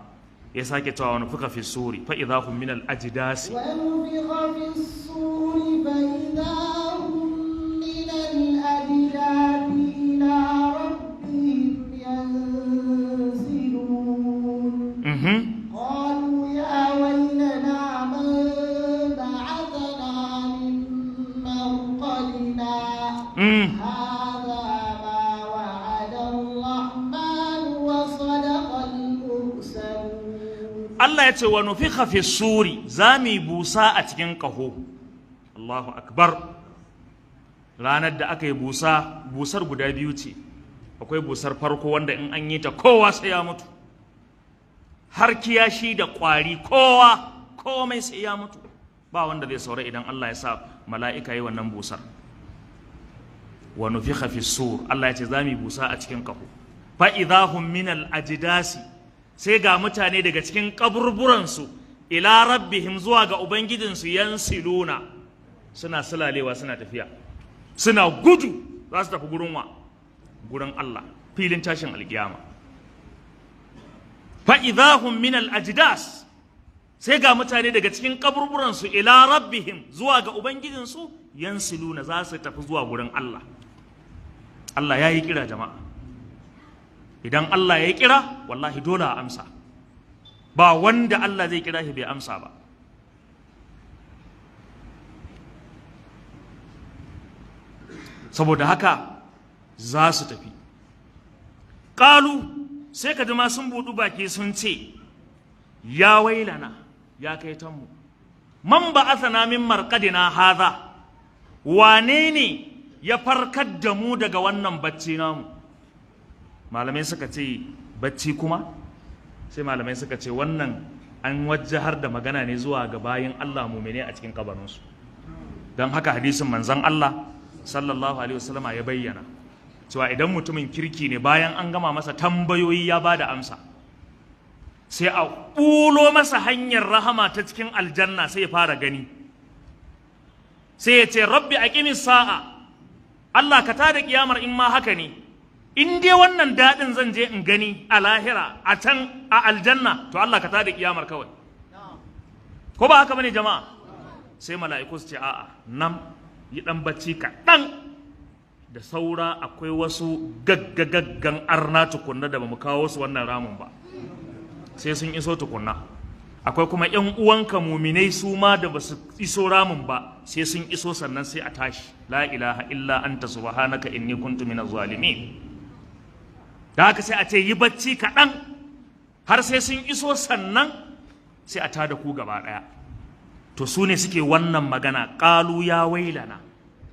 ya sake cewa wani fuka fi suri fa idza hum min al ajdasi قالوا يا ويلنا من بعثنا من مرقدنا هذا ما وعد الرحمن وصدق المرسلون. Allah ya ce wa nufikha fi suri, za mu busa a cikin ƙaho. Allahu akbar. Ranar da aka yi busar guda biyu ce. Akwai busar farko wanda in an yi ta kowa sai ya mutu, har kiyashi da ƙwari komai sai ya mutu, ba wanda zai saura idan Allah ya sa mala'ika yi wannan busar. Wa nufikha fi sur, Allah ya ce za mu busa a cikin ƙaho. Fa idahum min al ajdasi, sai ga mutane daga cikin kaburburansu ila rabbihim, zuwa ga ubangijinsu, yansiluna, suna sulalewa, suna tafiya, suna gudu, za su tafi gurin Allah, filin tashin alkiyama. Fa idahum min al ajdas, sai ga mutane daga cikin kaburburansu ila rabbihim, zuwa ga ubangijinsu, yansiluna, za su tafi zuwa gurin Allah. Allah ya yi kira jama'a. Idan Allah ya kira, wallahi dole a amsa, ba wanda Allah zai kira shi bai amsa ba. Saboda haka za su tafi. Ƙalu, sai ka ji ma sun buɗu baki sun ce, ya wailana, ya kai tanmu, man ba'athana min marqadina hadha, wane ne ya farkar da mu daga wannan bacci namu? Malamai suka ce bacci kuma, sai malamai suka ce wannan an wajjahar da magana ne zuwa ga bayin Allah mumine a cikin kabarinsu. Don haka hadisin manzon Allah sallallahu alaihi wasallama ya bayyana cewa idan mutumin kirki ne, bayan an gama masa tambayoyi ya bada amsa, sai a ƙulo masa hanyar rahama ta cikin aljanna, sai ya fara gani, sai ya ce rabbi aqimis sa'a, Allah ka tada kiyamar in ma haka ne, in dai wannan daɗin zan je in gani a lahira a can a aljanna, to Allah ka tada kiyamar kawai. Ko ba haka bane jama'a? Sai mala'iku su ce a'a, nan yi ɗan bacci kaɗan, da saura akwai wasu gaggagaggan arna tukunna da ba mu kawo su wannan ramin ba, sai sun iso tukunna. Akwai kuma ‘yan uwanka muminai su ma da ba su iso ramin ba, sai sun iso sannan sai a tashi, la ilaha illa anta subhanaka inni kuntu minaz zalimin. Da haka sai a ce yi bacci kaɗan, har sai sun iso sannan sai a tada ku gaba ɗaya. To su ne suke wannan magana, ƙalu ya wailana,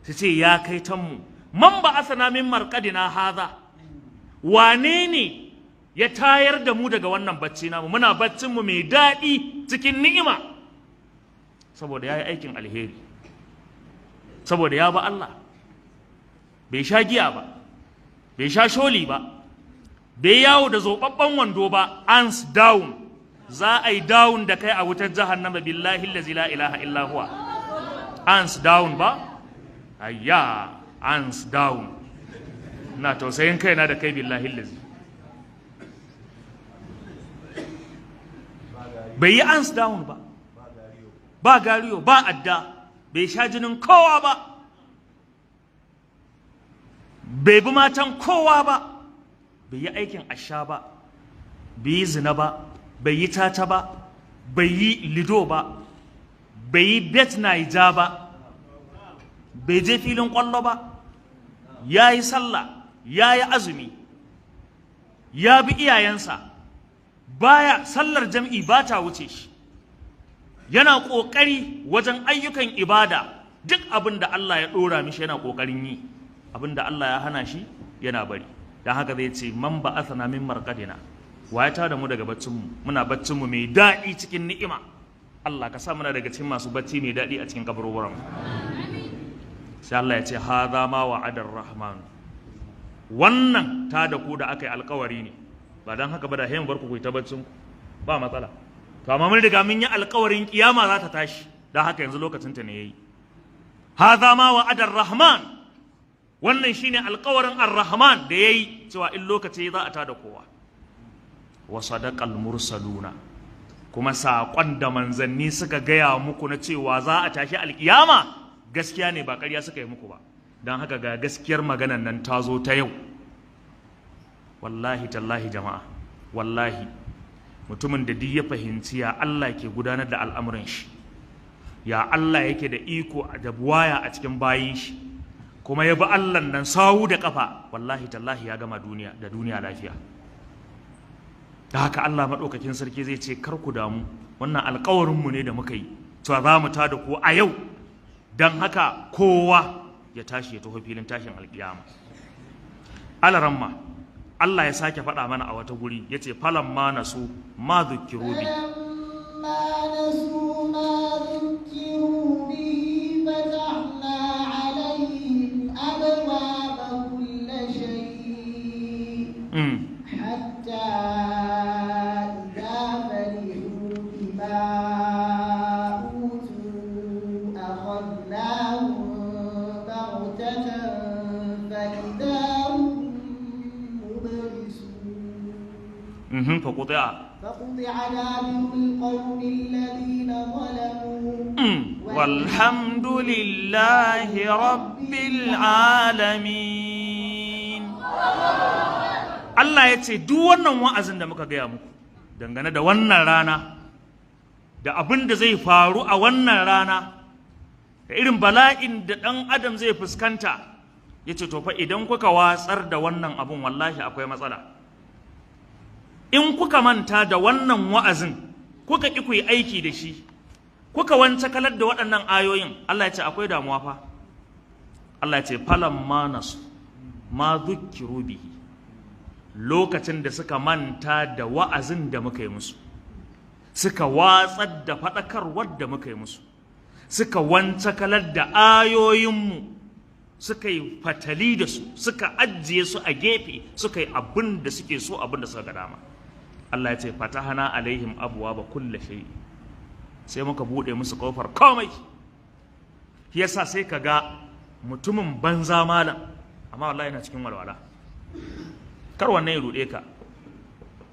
su ce ya kai tanmu, man ba asana min marqadina haza, wane ne ya tayar da mu daga wannan bacci namu, muna baccin mu mai daɗi cikin ni'ima, saboda ya yi aikin alheri, saboda ya ba Allah, bai sha giya ba, bai sha sholi ba, bai yawo da zoɓaɓɓen wando ba, hands down, za a yi down da kai a wutar jahannama billahi allazi la ilaha illa huwa. Hands down ba, ayya, hands down, na tausayin kaina da kai billahi allazi. Bai yi hands down ba, ba gariyo, ba adda, bai sha jinin kowa ba, bai bi matan kowa ba, bai yi aikin asha ba, bai yi zina ba, bai yi tata ba, bai yi lido ba, bai yi bet naija ba, bai je filin kwallo ba, ya yi sallah, ya yi azumi, ya bi iyayensa, baya sallar jam'i ba ta wuce shi, yana ƙoƙari wajen ayyukan ibada, duk abin da Allah ya ɗora mishi yana ƙoƙarin yi. abinda Allah ya hana shi yana bari. Dan haka zai ce man ba'athana min marqadina, wa ya tada mu daga baccin mu, muna baccin mu mai daɗi cikin ni'ima. Allah ka sa muna daga cikin masu bacci mai daɗi a cikin kaburburan. Sai Allah ya ce hadha ma wa'ada ar-rahman, wannan ta da ku da aka yi alkawari ne, ba don haka ba da hayan barku ku ta baccin ku ba matsala. To amma mun riga mun yi alkawarin kiyama za ta tashi, don haka yanzu lokacin ta ne yayi. Hadha ma wa'ada ar-rahman, wannan shine alkawarin ar-rahman da yayi cewa in lokaci za a tada kowa. Wa sadaqal mursaluna, kuma saƙon da manzanni suka gaya muku na cewa za a tashi alkiyama gaskiya ne, ba ƙarya suka yi muku ba. Don haka ga gaskiyar maganan nan ta zo ta yau. Wallahi tallahi jama'a, wallahi mutumin da duk ya fahimci ya Allah ke gudanar da al'amuran shi, ya Allah yake da iko da buwaya a cikin bayin shi, kuma ya bi Allah nan sawu da kafa, wallahi tallahi ya gama duniya da duniya lafiya. Da haka Allah maɗaukakin sarki zai ce kar ku damu, wannan alƙawarinmu ne da muka yi cewa za mu tada ku a yau, don haka kowa ya tashi ya taho filin tashin alƙiyama. Alaramma Allah ya sake faɗa mana a wata guri, ya ce falan ma nasu ma zukkiru bi فقطع دابر القوم الذين ظلموا والحمد لله رب العالمين. Allah ya ce duk wannan wa'azin da muka gaya muku dangane da wannan rana da abin da zai faru a wannan rana da irin bala'in da ɗan adam zai fuskanta, ya ce to fa idan kuka watsar da wannan abun wallahi akwai matsala. In kuka manta da wannan wa'azin, kuka ƙi ku yi aiki da shi, kuka wance kalar da waɗannan ayoyin, Allah ya ce akwai damuwa fa. Allah ya ce falan ma nasu ma zukkiru bihi, lokacin da suka manta da wa'azin da muka yi musu, suka watsar da faɗakarwar da muka yi musu, suka wance kalar da ayoyinmu, suka yi fatali da su, suka ajiye su a gefe, suka yi abin da suke so, abin da suka ga dama. Allah ya ce fatahana alaihim abwaaba kulli shay, sai muka bude musu kofar komai. Yasa sai ka ga mutumin banza malam, amma wallahi yana cikin walwala. Kar wannan ya rude ka.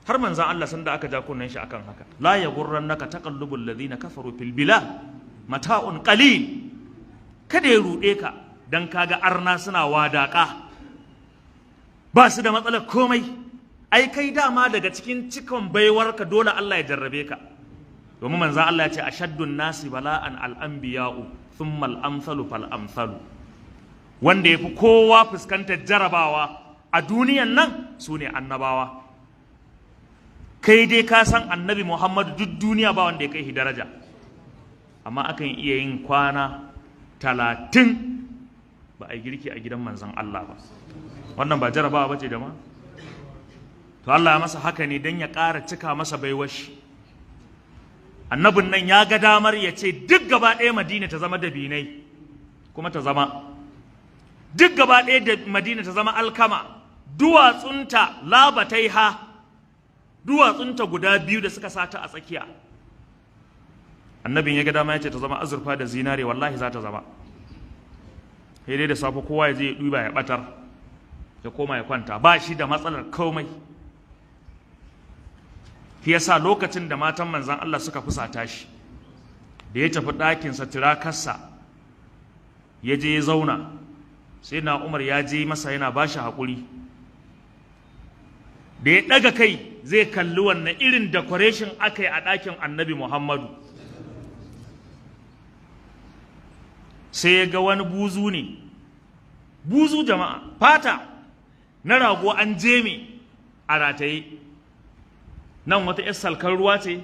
Har manzan Allah sanda aka ja kunnen shi akan haka, la yaghurrannaka taqallubul ladina kafaru fil bilad mata'un qalil. Kada ya rude ka dan kaga arna suna wadaka, ba su da matsalar komai. Ai kai dama daga cikin cikon baiwarka dole Allah ya jarrabe ka, domin manzan Allah ya ce ashaddun nasi bala'an al-anbiya'u thumma al-amsalu fal amsalu. Wanda yafi kowa fuskantar jarabawa a duniyan nan su ne annabawa. Kai dai ka san annabi Muhammadu duk duniya ba wanda ya kai shi daraja, amma akan iya yin kwana 30 ba a girki a gidan manzan Allah ba. Wannan ba jarabawa bace da ma? To Allah ya masa haka ne don ya ƙara cika masa baiwar shi. Annabin nan ya ga damar ya ce duk gaba ɗaya Madina ta zama dabinai, kuma ta zama. Duk gaba ɗaya da Madina ta zama alkama, duwatsunta labataiha, duwatsunta guda biyu da suka sata a tsakiya. Annabin ya ga dama ya ce ta zama azurfa da zinare, wallahi za ta zama. Sai dai da safe kowa ya je ya ɗuba ya ɓatar, ya koma ya kwanta, ba shi da matsalar komai. Shi yasa lokacin da matan manzan Allah suka fusata shi, da ya tafi ɗakinsa tirakarsa ya je ya zauna, sai na Umar ya je masa yana ba shi haƙuri. Da ya ɗaga kai zai kalli wannan irin decoration aka yi a ɗakin annabi Muhammadu, sai ya ga wani buzu ne, buzu jama'a, fata na rago an jeme a rataye. Nan wata 'yar salkar ruwa ce,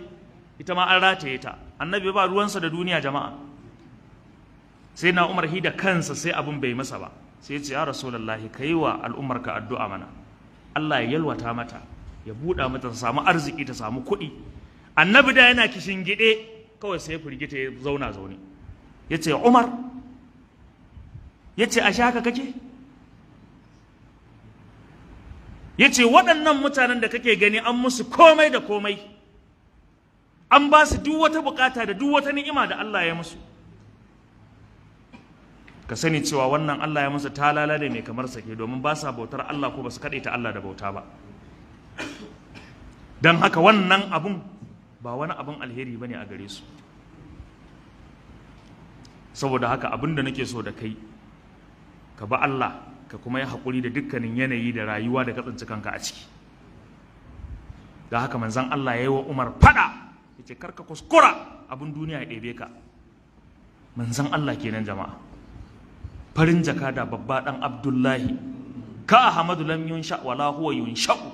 ita ma an rataye ta. Annabi ba ruwansa da duniya jama'a. Sai na Umar da kansa sai abin bai masa ba, sai ya ce ya rasulullahi kai wa al'ummarka addu'a mana Allah ya yalwata mata ya buɗa mata ta samu arziki ta samu kuɗi. Annabi da yana kishin gide kawai sai ya firgita ya zauna zaune ya ce Umar ya ce a haka kake ya ce waɗannan mutanen da kake gani an musu komai da komai an ba su duk wata bukata da duk wata ni'ima da Allah ya musu, ka sani cewa wannan Allah ya musu talala da mai kamar sake domin ba sa bautar Allah ko ba su kaɗaita Allah da bauta ba. don haka wannan abun ba wani abun alheri bane a gare su. Saboda haka abin da nake so da kai ka ba Allah ka kuma yi haƙuri da dukkanin yanayi da rayuwa da ka tsinci kanka a ciki. Da haka manzon Allah ya yi wa Umar fada yace karka kuskura abin duniya ya ɗebe ka. Manzon Allah kenan jama'a, farin jaka da babba dan Abdullahi, ka Ahmadu lam yunsha wala huwa yunsha'u,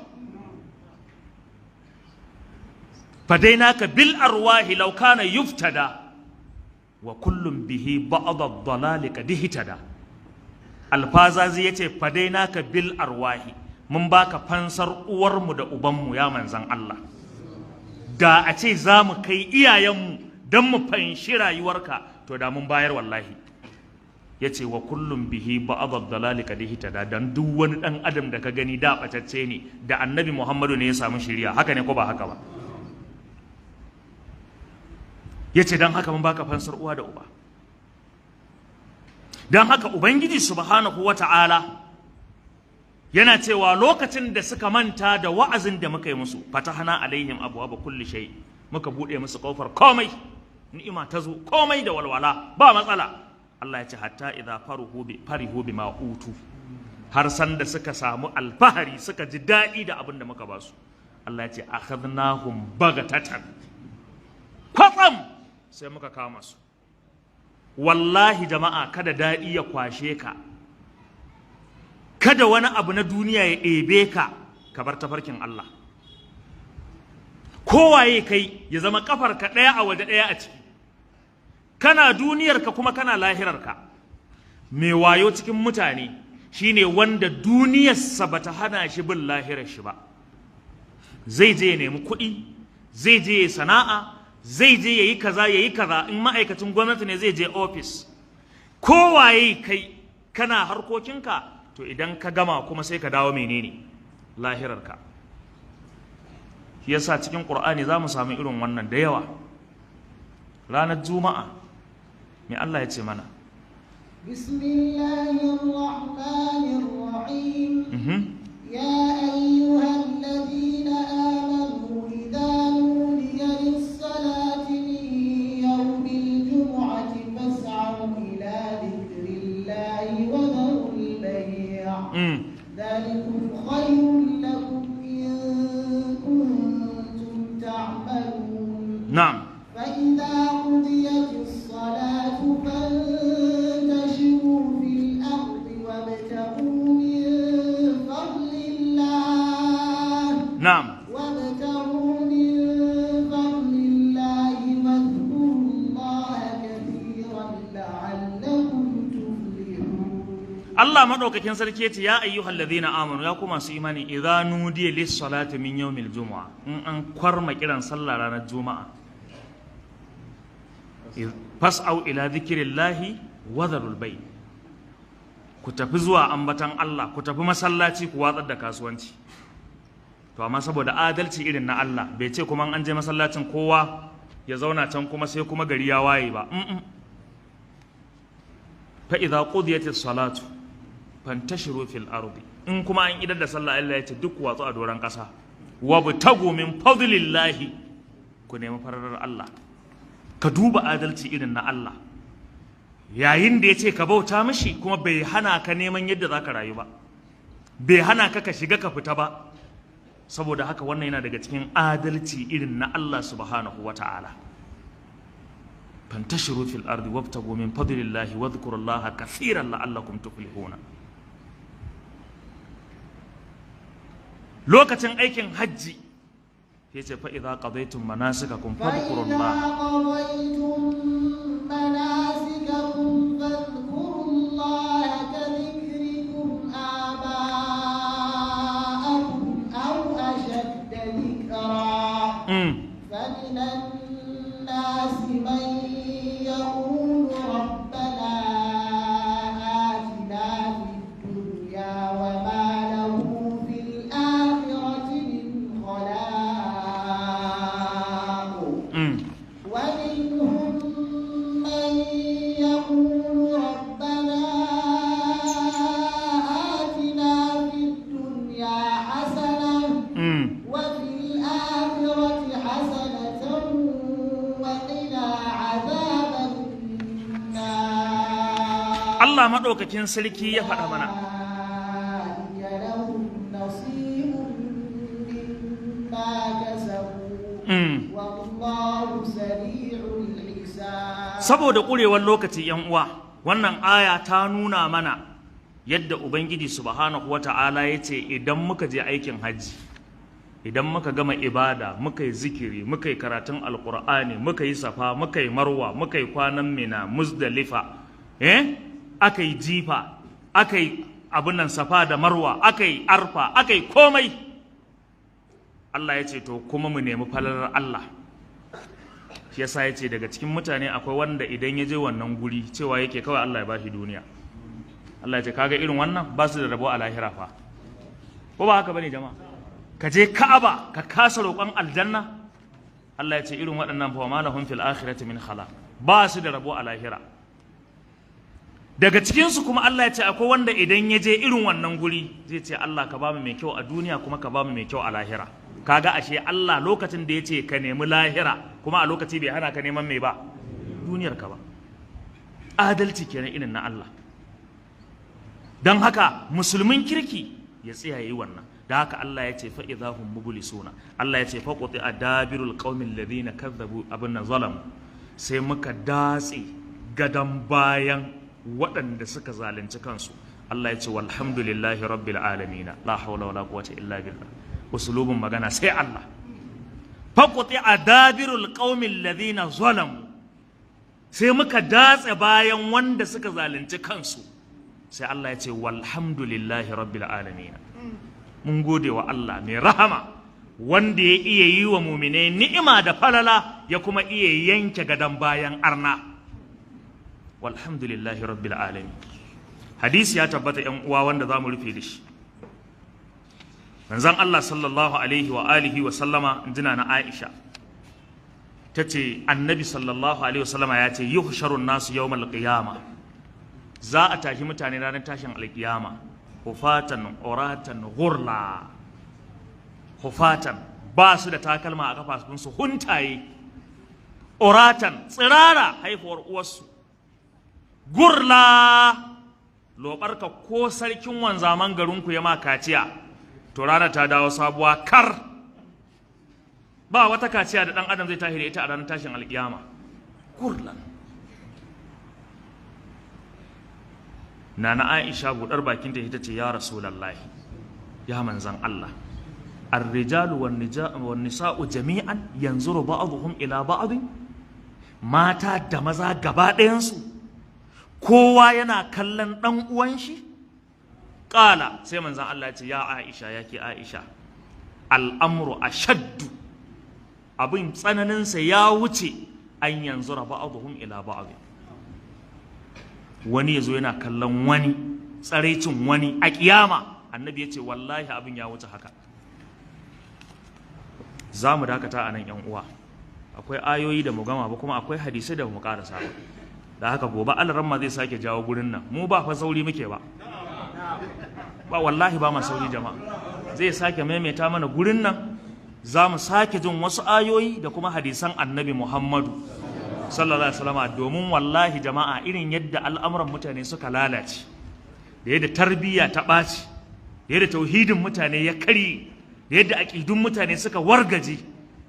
fadainaka bil arwahi law kana yuftada wa kullum bihi ba'd ad-dalal qad ihtada. Alfazazi yace fadainaka bil arwahi, mun baka fansar uwarmu da ubanmu ya manzan Allah. Da a ce za mu kai iyayenmu don mu fanshi rayuwarka to da mun bayar wallahi. Yace wa kullum bihi ba'd ad-dalal qad ihtada, dan duk wani dan adam da ka gani da batacce ne, da Annabi Muhammadu ne ya samu shiriya, haka ne ko ba haka ba? Yace dan haka mun baka fansar uwa da uba. Dan haka Ubangiji subhanahu wata'ala yana cewa lokacin da suka manta da wa'azin da muka yi musu, fatahna alaihim abwaaba kulli shay, muka bude musu kofar komai, ni'ima ta zo komai da walwala ba matsala. Allah ya ce hatta idza farihu bima utu, har san da suka samu alfahari suka ji daɗi da abin da muka ba su. Allah ya ce akhadnahum bagatatan, kwatsam sai muka kama su. Wallahi jama'a, kada daɗi ya kwashe ka, kada wani abu na duniya ya ɗebe ka, ka bar tafarkin Allah. Kowaye kai ya zama kafarka ɗaya a waje ɗaya a ciki, kana duniyarka kuma kana lahirarka. Mai wayo cikin mutane shine wanda duniyarsa bata hana shi bin lahirar shi ba. Zai je ya nemi kuɗi, zai je ya sana'a, zai je ya yi kaza ya yi kaza. In ma'aikacin gwamnati ne zai je ofis. Kowaye kai kana harkokinka, to idan ka gama kuma sai ka dawo menene? Lahirarka. Shi yasa cikin Qur'ani za mu samu irin wannan da yawa. Ranar Juma'a me Allah ya ce mana? Bismillahirrahmanirrahim. Ya ayyuhalladhina amanu idza nudiya lis-salati min yawmil jumu'ati fas'au ila dhikrillahi wa dharul bay'. Dhalikum khayrun lakum in kuntum ta'malun. Na'am. فإذا قضيت الصلاة فانتشروا في الأرض وابتغوا من فضل الله. نعم. وابتغوا من فضل الله واذكروا الله كثيرا لعلكم تفلحون. الله مدوكاكين sarki yace ya ayyuhalladhina amanu, ya kuma su imani, idza nudiya lis-salati min yawmil jumu'a, in an kwarma kiran sallah ranar juma'a, fas'au ila dhikrillahi wa dharul bay', ku tafi zuwa ambatan Allah, ku tafi masallaci, ku watsar da kasuwanci. To amma saboda adalci irin na Allah bai ce kuma an je masallacin kowa ya zauna can kuma sai kuma gari ya waye ba. Fa idza qudiyatis salatu fantashiru fil ardi, in kuma an idar da sallah Allah ya ce duk watsu a doran kasa. Wabtagu min fadlillahi, ku nemi fararar Allah. Ka duba adalci irin na Allah, yayin da ya ce ka bauta mishi kuma bai hana ka neman yadda za ka rayu ba, bai hana ka ka shiga ka fita ba. Saboda haka wannan yana daga cikin adalci irin na Allah subhanahu wa ta'ala. Fantashiru fil ardi wabtagu min fadlillahi wadhkurullaha kathiran la'allakum tuflihuna. Lokacin aikin hajji yace fa idza qadaytum manasikakum fadhkurullah, ومن الناس من يقول ربنا آتنا في الدنيا وما له في الآخرة من خلاق ومنهم من يقول ربنا آتنا في الدنيا حسنة وفي الآخرة حسنة وقنا عذاب النار الله مدوكاكين سلكي يا فدا منا لهم نصيب مما كسبوا والله سريع الحساب. saboda kurewar lokaci yan uwa, wannan aya ta nuna mana yadda ubangiji subhanahu wata'ala yace idan muka je aikin hajji, idan muka gama ibada, muka yi zikiri, muka yi karatun alqur'ani, muka yi safa, muka yi marwa, muka yi kwanan mina, muzdalifa, aka yi jifa, aka yi abin nan safa da marwa, aka yi arfa, aka yi komai, Allah ya ce to kuma mu nemi falalar Allah. Shi yasa ya ce daga cikin mutane akwai wanda idan ya je wannan guri cewa yake kawai Allah ya bashi duniya. Allah ya ce kaga irin wannan ba su da rabo a lahira fa. Ko ba haka bane jama'a? Ka je Ka'aba ka kasa roƙon aljanna. Allah ya ce irin waɗannan fa ma lahum fil akhirati min khalaq. Ba su da rabo a lahira. Daga cikinsu kuma Allah ya ce akwai wanda idan ya je irin wannan guri zai ce Allah ka ba mu mai kyau a duniya kuma ka ba mu mai kyau a lahira. Kaga ashe Allah lokacin da ya ce ka nemi lahira kuma a lokaci bai hana ka neman mai ba duniyar ka ba. Adalci kenan irin na Allah. Don haka musulmin kirki ya tsaya yi wannan. Da haka Allah ya ce fa idahum mublisuna. Allah ya ce fa quti adabirul qaumil ladina kazzabu abunna zalam. Sai muka datse gadan bayan waɗanda suka zalunci kansu. Allah ya ce walhamdulillahi rabbil alamin la hawla wala quwwata illa billah. Usulubin magana sai Allah. Faquti adabirul qaumil ladina zalamu. Sai muka datse bayan wanda suka zalunci kansu. Sai Allah ya ce walhamdulillahi rabbil alamin. Mun gode wa Allah mai rahama wanda ya iya yi wa mu'mine ni'ima da falala ya kuma iya yanke gadan bayan arna. Walhamdulillahi rabbil alamin. Hadisi ya tabbata ƴan uwa wanda zamu rufe da shi. Manzon Allah sallallahu alaihi wa alihi wa sallama injina na Aisha tace annabi sallallahu alaihi wa sallama ya ce yuhsharun nasu yawmal qiyama. Za a tashi mutane ranar tashin alkiyama hufatan uratan ghurla. Hufatan ba su da takalma a kafafunsu huntaye, uratan tsirara haifuwar uwarsu, gurla lobarka ko sarkin wanzaman garinku ya ma kaciya to rana ta dawo sabuwa kar. Ba wata kaciya da dan adam zai tashi da ita a ranar tashin alkiyama. Gurlan. Nana Aisha budar bakin ta ita ce ya Rasulullahi, ya manzan Allah, ar-rijalu wan nisa'u jami'an yanzuru ba'dhum ila ba'd. Mata da maza gaba ɗayan su kowa yana kallon dan uwan shi. Ƙala sai manzan Allah ce ya Aisha ya ke Aisha, al'amuru a shaddu, abin tsananinsa ya wuce an yanzu raba abuhun ila ba'abi. Wani ya zo yana kallon wani tsaraicin wani a ƙiyama. Annabi ya ce wallahi abin ya wuce haka. Za mu dakata a nan ‘yan uwa, akwai ayoyi da mu gama ba kuma akwai hadisai da mu ƙarasa ba. Da haka gobe alaramma zai sake jawo gurin nan, mu ba fa sauri muke ba. Ba wallahi ba ma sauri jama'a, zai sake maimaita mana gurin nan, za mu sake jin wasu ayoyi da kuma hadisan annabi Muhammadu sallallahu alaihi wasallam, domin wallahi jama'a irin yadda al'amuran mutane suka lalace, da yadda tarbiyya ta ɓaci, da yadda tauhidin mutane ya karye, da yadda aƙidun mutane suka wargaje,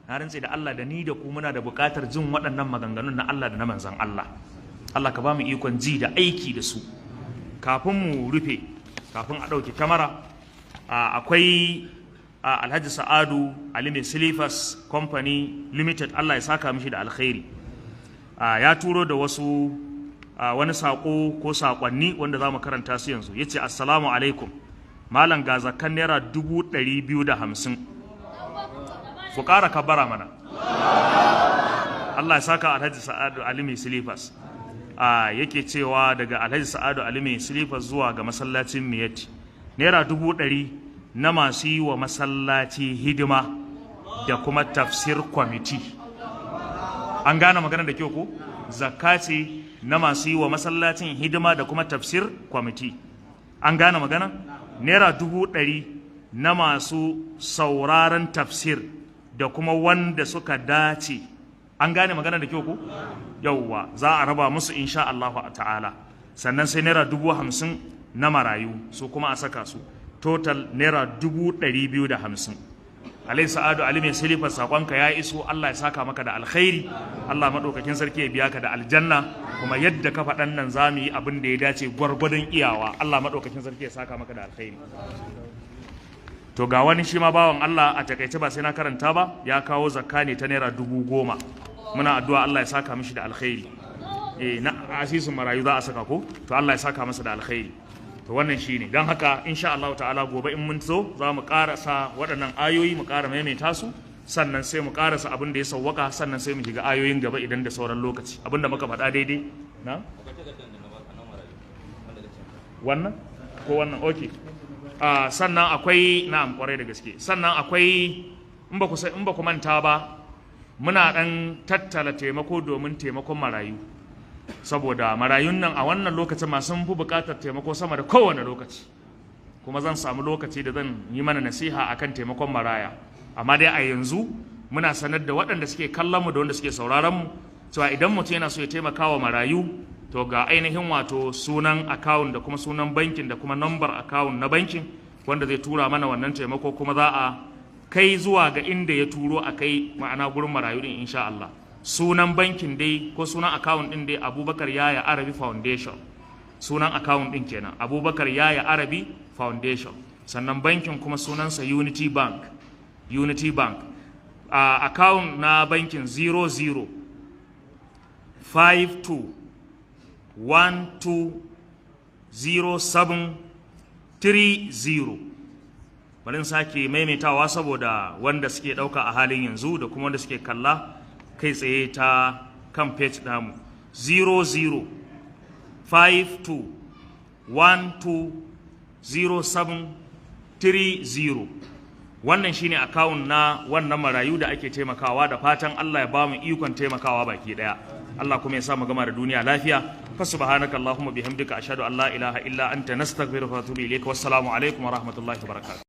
na rantse da Allah da ni da ku muna da buƙatar jin waɗannan maganganun na Allah da na manzon Allah. Allah ka ba mu ikon ji da aiki da su. Kafin mu rufe, kafin a ɗauki kamara, akwai Alhaji Sa'adu Ali mai Silifas Company Limited, Allah ya saka mishi da alkhairi. Ya turo da wasu wani saƙo ko saƙonni wanda za mu karanta su yanzu. Ya ce assalamu alaikum, malam ga zakan naira 250. Ku ƙara kabara mana. Allah ya saka Alhaji Sa'adu Ali mai silifas. Yake cewa daga Alhaji Sa'adu Ali mai silifas zuwa ga masallacin Miyati naira 100 na masu yi wa masallaci hidima da kuma tafsir kwamiti. An gane magana da kyau ko? Zakka ce na masu yi wa masallacin hidima da kuma tafsir kwamiti. An gane magana? Naira 100 na masu sauraron tafsir da kuma wanda suka dace. An gane magana da kyau ko? Yauwa za a raba musu insha Allah ta'ala. Sannan sai naira 50,000 na marayu su kuma a saka su. Total naira 250. Alai Sa'adu Ali mai silifar sakonka ya iso. Allah ya saka maka da alkhairi. Allah madaukakin sarki ya biya ka da aljanna. Kuma yadda ka faɗan nan za mu yi abin da ya dace gwargwadon iyawa. Allah madaukakin sarki ya saka maka da alkhairi. To ga wani shi ma bawan Allah a takaice ba sai na karanta ba, ya kawo zakka ne ta naira 10,000. Muna addu'a Allah ya saka mishi da alkhairi. Na asusun marayu za a saka ko? To Allah ya saka masa da alkhairi. To wannan shine. Dan haka insha Allah ta'ala gobe in mun zo za mu karasa waɗannan ayoyi mu ƙara maimaita su, sannan sai mu karasa abin da ya sawwaka, sannan sai mu shiga ayoyin gaba idan da sauran lokaci. Abin da muka faɗa daidai. Na? Wannan? Ko wannan? Okay. Sannan akwai na'am kwarai da gaske. Sannan akwai in ba ku manta ba, muna ɗan tattala taimako domin taimakon marayu. Saboda marayun nan a wannan lokacin ma sun fi buƙatar taimako sama da kowane lokaci. Kuma zan samu lokaci da zan yi mana nasiha akan taimakon maraya. Amma dai a yanzu muna sanar da waɗanda suke kallon mu da wanda suke sauraron mu cewa idan mutum yana so ya taimaka wa marayu, to ga ainihin wato sunan akawun da kuma sunan bankin da kuma nambar akawun na bankin wanda zai tura mana wannan taimako, kuma za a kai zuwa ga inda ya turo a kai ma'ana gurin marayu din insha Allah. Sunan bankin dai ko sunan akawun din dai Abubakar Yaya Arabi Foundation. Sunan akawun din kenan Abubakar Yaya Arabi Foundation. Sannan bankin kuma sunansa Unity Bank. Unity Bank. Akawun na bankin 00 52 120730. Bari sake maimaitawa saboda wanda suke ɗauka a halin yanzu da kuma wanda suke kalla kai tsaye ta kan page namu. 0052120730. Wannan shine akawun na wannan marayu da ake taimakawa, da fatan Allah ya ba mu ikon taimakawa baki daya. Allah kuma ya sa mu gama da duniya lafiya. Fa subhanaka allahumma bihamdika ashhadu an la ilaha illa anta nastaghfiruka wa atubu ilayka. Wassalamu alaikum wa rahmatullahi wa barakatuh.